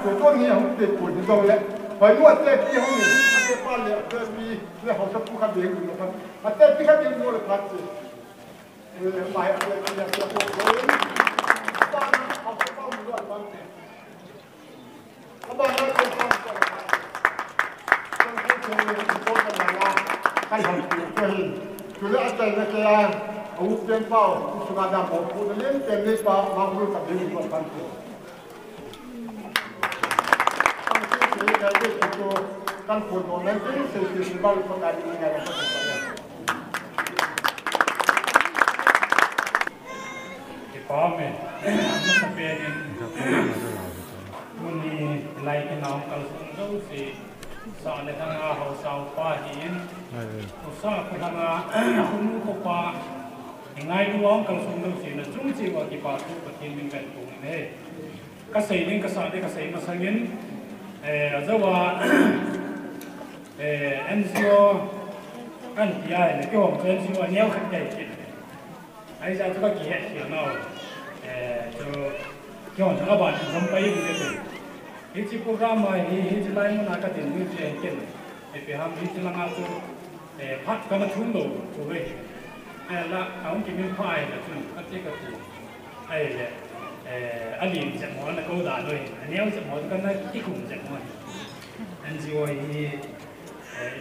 của con nhiều không thể của chúng tôi đấy phải nuôi tết thì không được cái ba lệ cái gì cái họ sắp cũng khác biệt được không ở tết thì khác biệt rồi phát triển bài ở đây là cái cuộc sống ba học cái bao nhiêu bạn các bạn nói cái sao cái hành cái chủ yếu ở đây là cái ưu tiên bao chúng ta đang bảo phụ lên tiền lên bao bao nhiêu tập đến một phần cái itu kan foto nanti sesimbang pengkaji ini yang Pahami, sampai muni lain kenal kalau sungguh si soal tengah hausau pahin, usah tengah hunu kopa, ingai luang kalau sungguh si najung si wajib patuh berkirim bentuk ini, kasih masangin. Zawa NGO kan dia ini kau NGO ni awak kerja ini, ai ra cho các kỳ hệ kiểu nào cho kiểu cho các bạn không phải như thế này cái program mà cái lại mà các tiền như thế này cái ham cái là ngã cho phát cái nó thung đồ cho vậy là ông chỉ mình phải là chúng các cái ai là anh nhìn sẽ muốn là câu đả thôi nếu sẽ muốn cái này cái cùng sẽ muốn anh rồi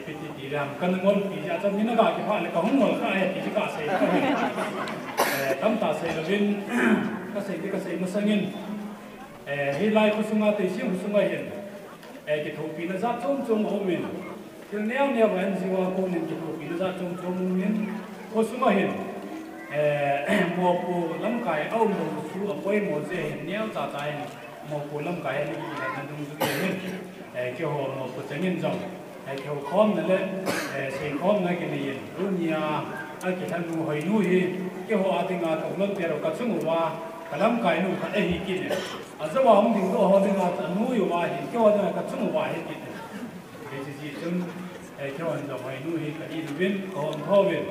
cái gì làm cần ngôn thì ra trong những cái phải là có không ngồi cái thì cả sẽ tâm ta sẽ là bên cái sẽ nó sang in hiện lại của chúng ta thì siêu của chúng ta hiện cái thổ pin nó ra trong hậu mình thì nếu mà anh rồi cô nên cái thổ pin nó ra trong mình của chúng ta hiện một bộ lâm cái âu một số ở quê một gì nếu trả tài một bộ lâm cái này là đúng cái này kiểu một bộ chân nhân rộng kiểu con này lên xây con này cái này luôn nhà anh cái thằng nuôi hay nuôi kiểu họ thì ngã tổng lớn tiền rồi cả số qua cả lâm cái nuôi cả ấy kia này à giờ vào không thì họ thì ngã nuôi qua thì kiểu là cả số qua hết kia này cái gì chung kiểu anh rộng hay nuôi cả đi bên còn thô bên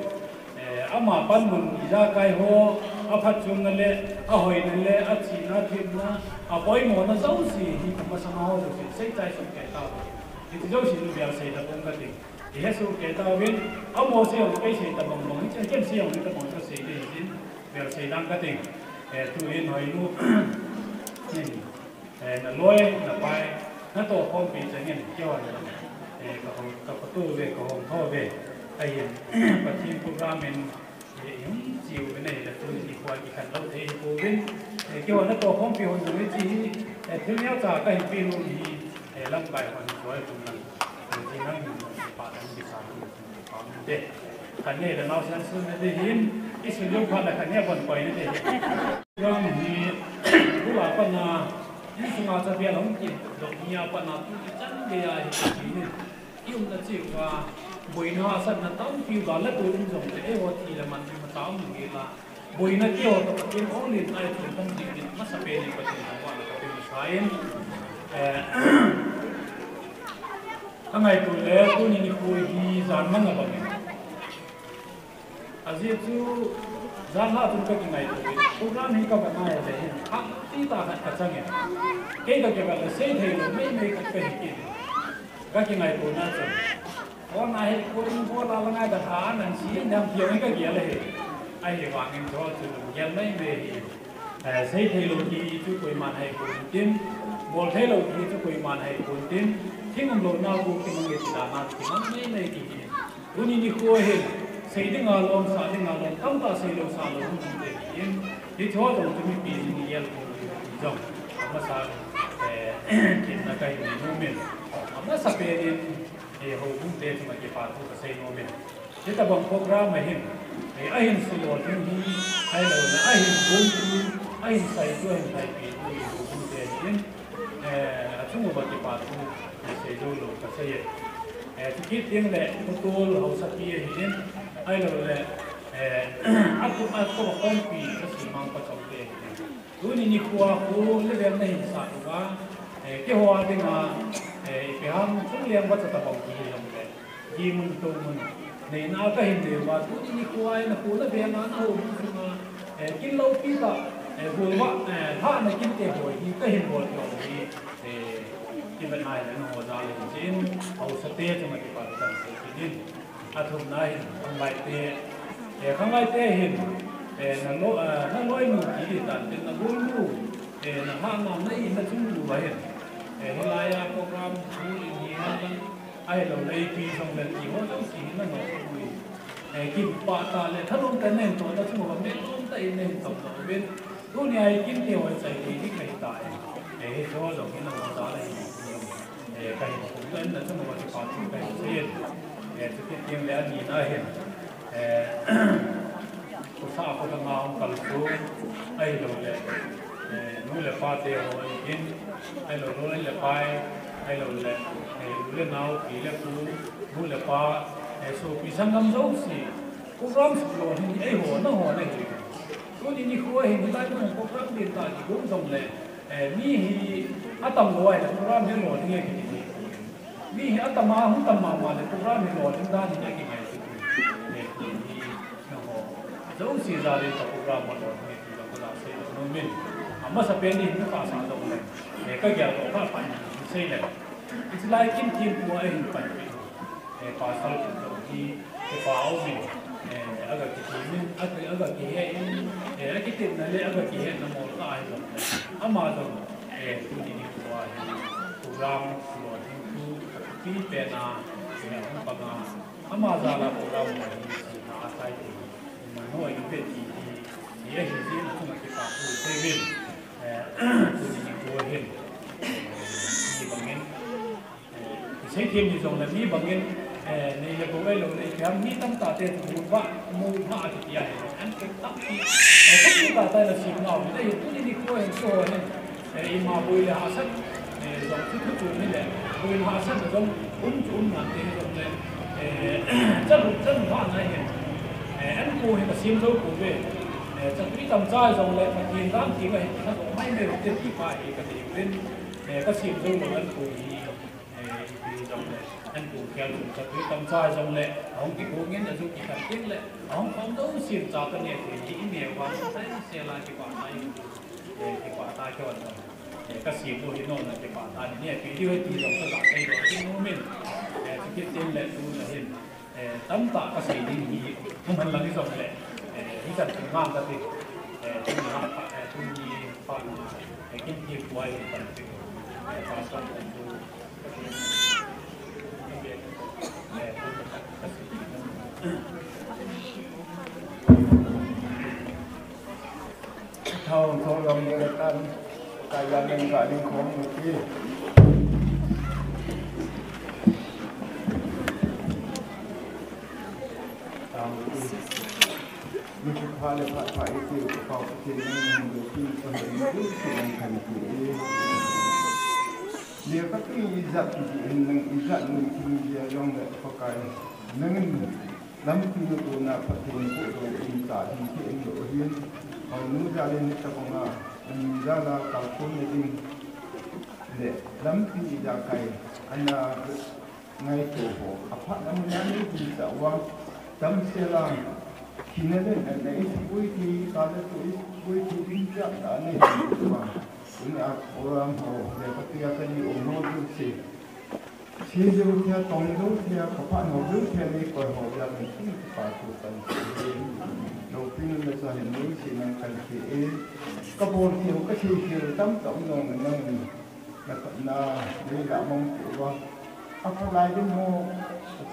ama pan mun ida kai ho aphat chung nale a hoi nale a china thimna a boy mo na zau si hi thama sama ho si sei tai su ke ta ti zau si nu bia sei ta bong ka ti he su ke ta win a mo se ho kai sei ta bong bong chen chen si ho ni ta bong ka sei ti sin bia sei dang ka ti tu in hoi nu ni na loi na pai na to khom pi chen ni kyo ka tu ve ka hom tho ve ai bác sĩ program mình những chiều cái này là tôi chỉ qua cái khăn lâu thế cô bên kêu nó to không phiền rồi chỉ thứ nhất là cái phiền thì lâm bài hoàn rồi cũng là thì nó phải làm gì sao cũng thế khăn này là nó sản xuất để hiện cái sử dụng khăn là khăn này vẫn quay như thế program thì cũng là phần những số ngã sẽ biến không kịp được nhiều phần nào cũng chẳng về cái này yêu là chịu và bồi nó sẵn là tao phiêu đó là tôi cũng dùng để ô thì là mình mà tao mình nghĩ là bồi nó kêu tao phải kiếm ổn định lại chúng ta chỉ biết mất sắp về thì có thể là gọi là cái sai anh ấy tôi lẽ tôi nhìn tôi đi dàn măng ở bên à gì chú dàn là tôi cái ngày tôi dàn hình các bạn này là hắc tí ta hạt cắt sang cái cái là xây thì mấy cái cái ngày tôi nói rằng con này con là ngay cả thà nên chỉ nằm nhiều cái gì đấy ai thì hoàng em cho từ dân mấy về xây thay lối gì chú quỳ màn hay quỳ tin một thay lối gì chú quỳ màn hay quỳ tin khi mà lối nào cũng cái người chỉ làm thì nó mấy này gì lúc như khu hiện xây đến ngàn lon xã đến ngàn lon không ta xây lối xã lối không được yên thì cho rồi chúng mình bị gì vậy rồi mà sao chuyện là cái gì nó mình mà sắp về thì hầu cũng thế mà cái part của xây nó mình cái tập bằng program này thì ai hình số một thì hay là ai hình bốn ai hình sai cho hình sai bị thì hầu cũng thế nên chúng một cái part của xây đồ lô cái xây thì cái tiếng này một tool hầu sắp về thì nên ai là áp dụng không bị cái gì mang vào trong cái lúc này qua khu level này sao đó cái hoa thì mà cái ham cũng liên quan tới tập gì làm đấy, gì mình tu mình, này nào cái hình đều mà tu đi qua là tu là về mà tu mà kinh lâu kia ta, vừa vợ thà này kinh tế hồi thì cái hình hồi thì cái vấn này là nó ra lên trên hậu sát tê cho mình cái phần sản xuất cái nên thùng này không phải tê không phải tê hình nó nói mình chỉ để tận tình là vui vui là ham làm đấy là chúng đủ vậy hiện nay program chú ý ai là lấy phí xong lần chỉ có những gì nó nói vui kim bạc ta lại thắt lưng cái nền tôi đã chung một bên ôm tay nền tổng tổng bên lúc này kim tiêu hay chạy thì cái tại để cho rồi cái nào đó là cái cũng lên là chung một cái khoản cái tiền thực hiện tiền lẽ gì nó hiện cuộc sống của thằng nào cần số ai rồi nuôi là pha tiêu in ai là nuôi là pai ai là nuôi nào kỹ là nuôi là pha số bị sang năm dấu gì cũng rong rồi thì ai hồ nó hồ này tôi đi khu hình tại cũng có các điện tại cũng dòng lệ mi hi atam loài là cũng rong như lò như cái gì mi hi atam không tầm mà là cũng rong như lò chúng ta thì cái này dấu xì ra đi tập program một lần thì chúng ta sẽ nói mình mà sẽ bên đi nó phá sản rồi này để các nhà tổ phát phải xây này it's like kim của anh phải phá sản rồi thì phá áo mình ở cái mình ở cái hệ cái tiền này ở cái hệ nó một cái rồi mà rồi tôi đi qua program rồi thì bên nào không bằng mà ra là program này là sai thì mà nói những cái gì thì cái gì nó cũng là cái pháp của xây dựng tôi đi qua hiện thì bằng cái xây thêm như giống là mi bằng cái này là bộ cái lối này cái mi tâm ta tên mua vạ thì vậy anh cái tóc thì tóc ta là xịn ngầu đây tôi đi qua hiện rồi này mà bùi là sát giống chút chút này là bùi là sát là giống uốn mà thế giống này rất hoa này anh cô hiện là xiêm dấu của về chắc cái tầm trai giống lại mà tiền giám thì vậy nó cũng may mắn được cái phải cái gì bên cái xiêm dấu mà anh cô thì giống này anh cô theo dùng chắc cái tầm trai giống lại ông cái cô nghe là dùng cái cảm tiếng lại ông không đâu xiêm cho cái này thì chỉ nhiều quá thấy xe lại cái quả tay cho anh cái xiêm dấu thì nó là cái quả tay này cái điều thì giống cái tay đó cái nó mình cái tên lệ tu là hiện tấm tạ cái gì đi không phải là cái dòng lệ cái dòng tình cảm đó thì tôi nói tôi đi phản cái gì quay phản phản phản thâu thâu lòng người ta cái gia đình cả đình không một kia mình phải là phải tiêu vào cái này mình được cái phần lớn cái này thành cái nếu các cái giặc thì mình giặc mình thì dùng để có cái nên lắm khi tôi na phát triển của tôi in cả thì cái độ hiên còn nếu ra lên thì cũng là ra là cả cuốn này để lắm khi ra cái anh là ngay chỗ họ phát lắm nhá nếu thì sợ quá tấm xe là khi này này vui thì cả cái tuổi vui thì vinh quang đã này mà cũng là orang họ để có tiền cái gì ủng hộ được gì khi dù theo tổng dù theo các bạn họ dù theo đi coi họ ra mình không phải thuộc tận đầu tiên là cho hiện núi chỉ năng cần thì các bộ nhiều cái gì nhiều tấm tổng lòng mình năng là còn là đây đã mong của áp lại đến mua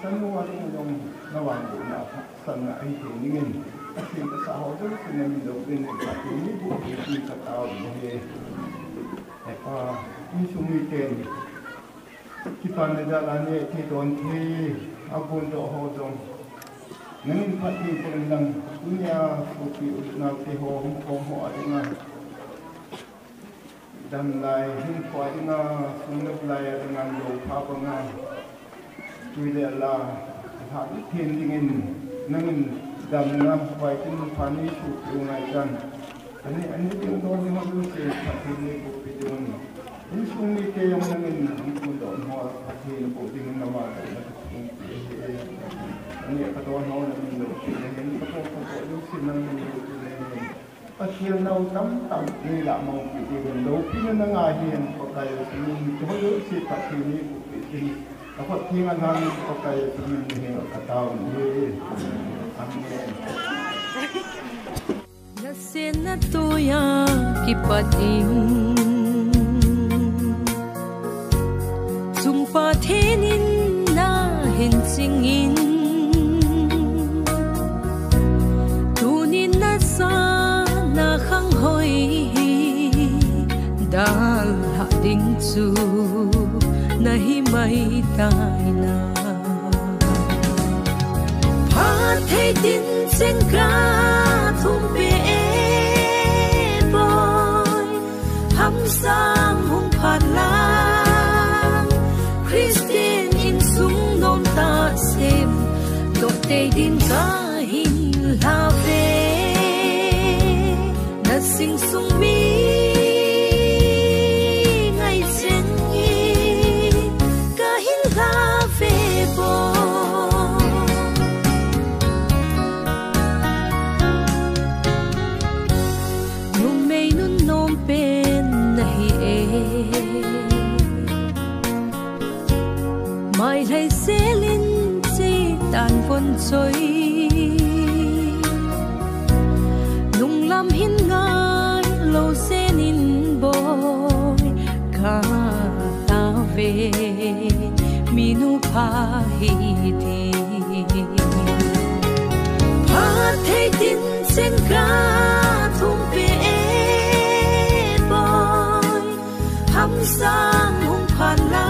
sân mua đến dùng nó hoàn đủ nào sân là anh thì như nghìn các chuyện cái xã hội rất là mình đầu tiên là phải cái những vụ gì cả tao để qua những số người tiền khi pan ra là này thì đồn thì abon độ hồ dòng nên phát triển phần năng dunia phụ phụ nào thì hồ không họ đi mà đâm lại hình khoai đi mà xung đột lại dengan dầu phá bằng nga tuy là hạt thiên đi nghìn nên đâm nga khoai trên phán ý phụ phụ này rằng anh tiếng nói với họ luôn sẽ phát triển lên bộ phim đó những xung đột cái yang nên những đồn họ phát triển bộ phim nào mà anh ấy cái đồn họ là mình được những cái bộ những sinh năng mình được phát triển đâu tấm như là một cái gì đâu khi nó ngài hiền có cái mình có những sự phát triển như bộ phim có phát triển anh có cái mình hiền ở tàu như Nasena toya kipating Sumpa thenin na hinsingin Tunin na sana khang hoi Dal hading su nahimay tay na Patay din sen ka thung Hâm sang hung phạt lang Christian in sung non ta xem Đột tê din ca hình la về Na sinh sung mi Ngày sen nghi Ca hình la về bò lam hin ngai lo senin boy ka ta ve minu pha hi ti pha thei tin sen ka thum pe boy ham sang hung phan la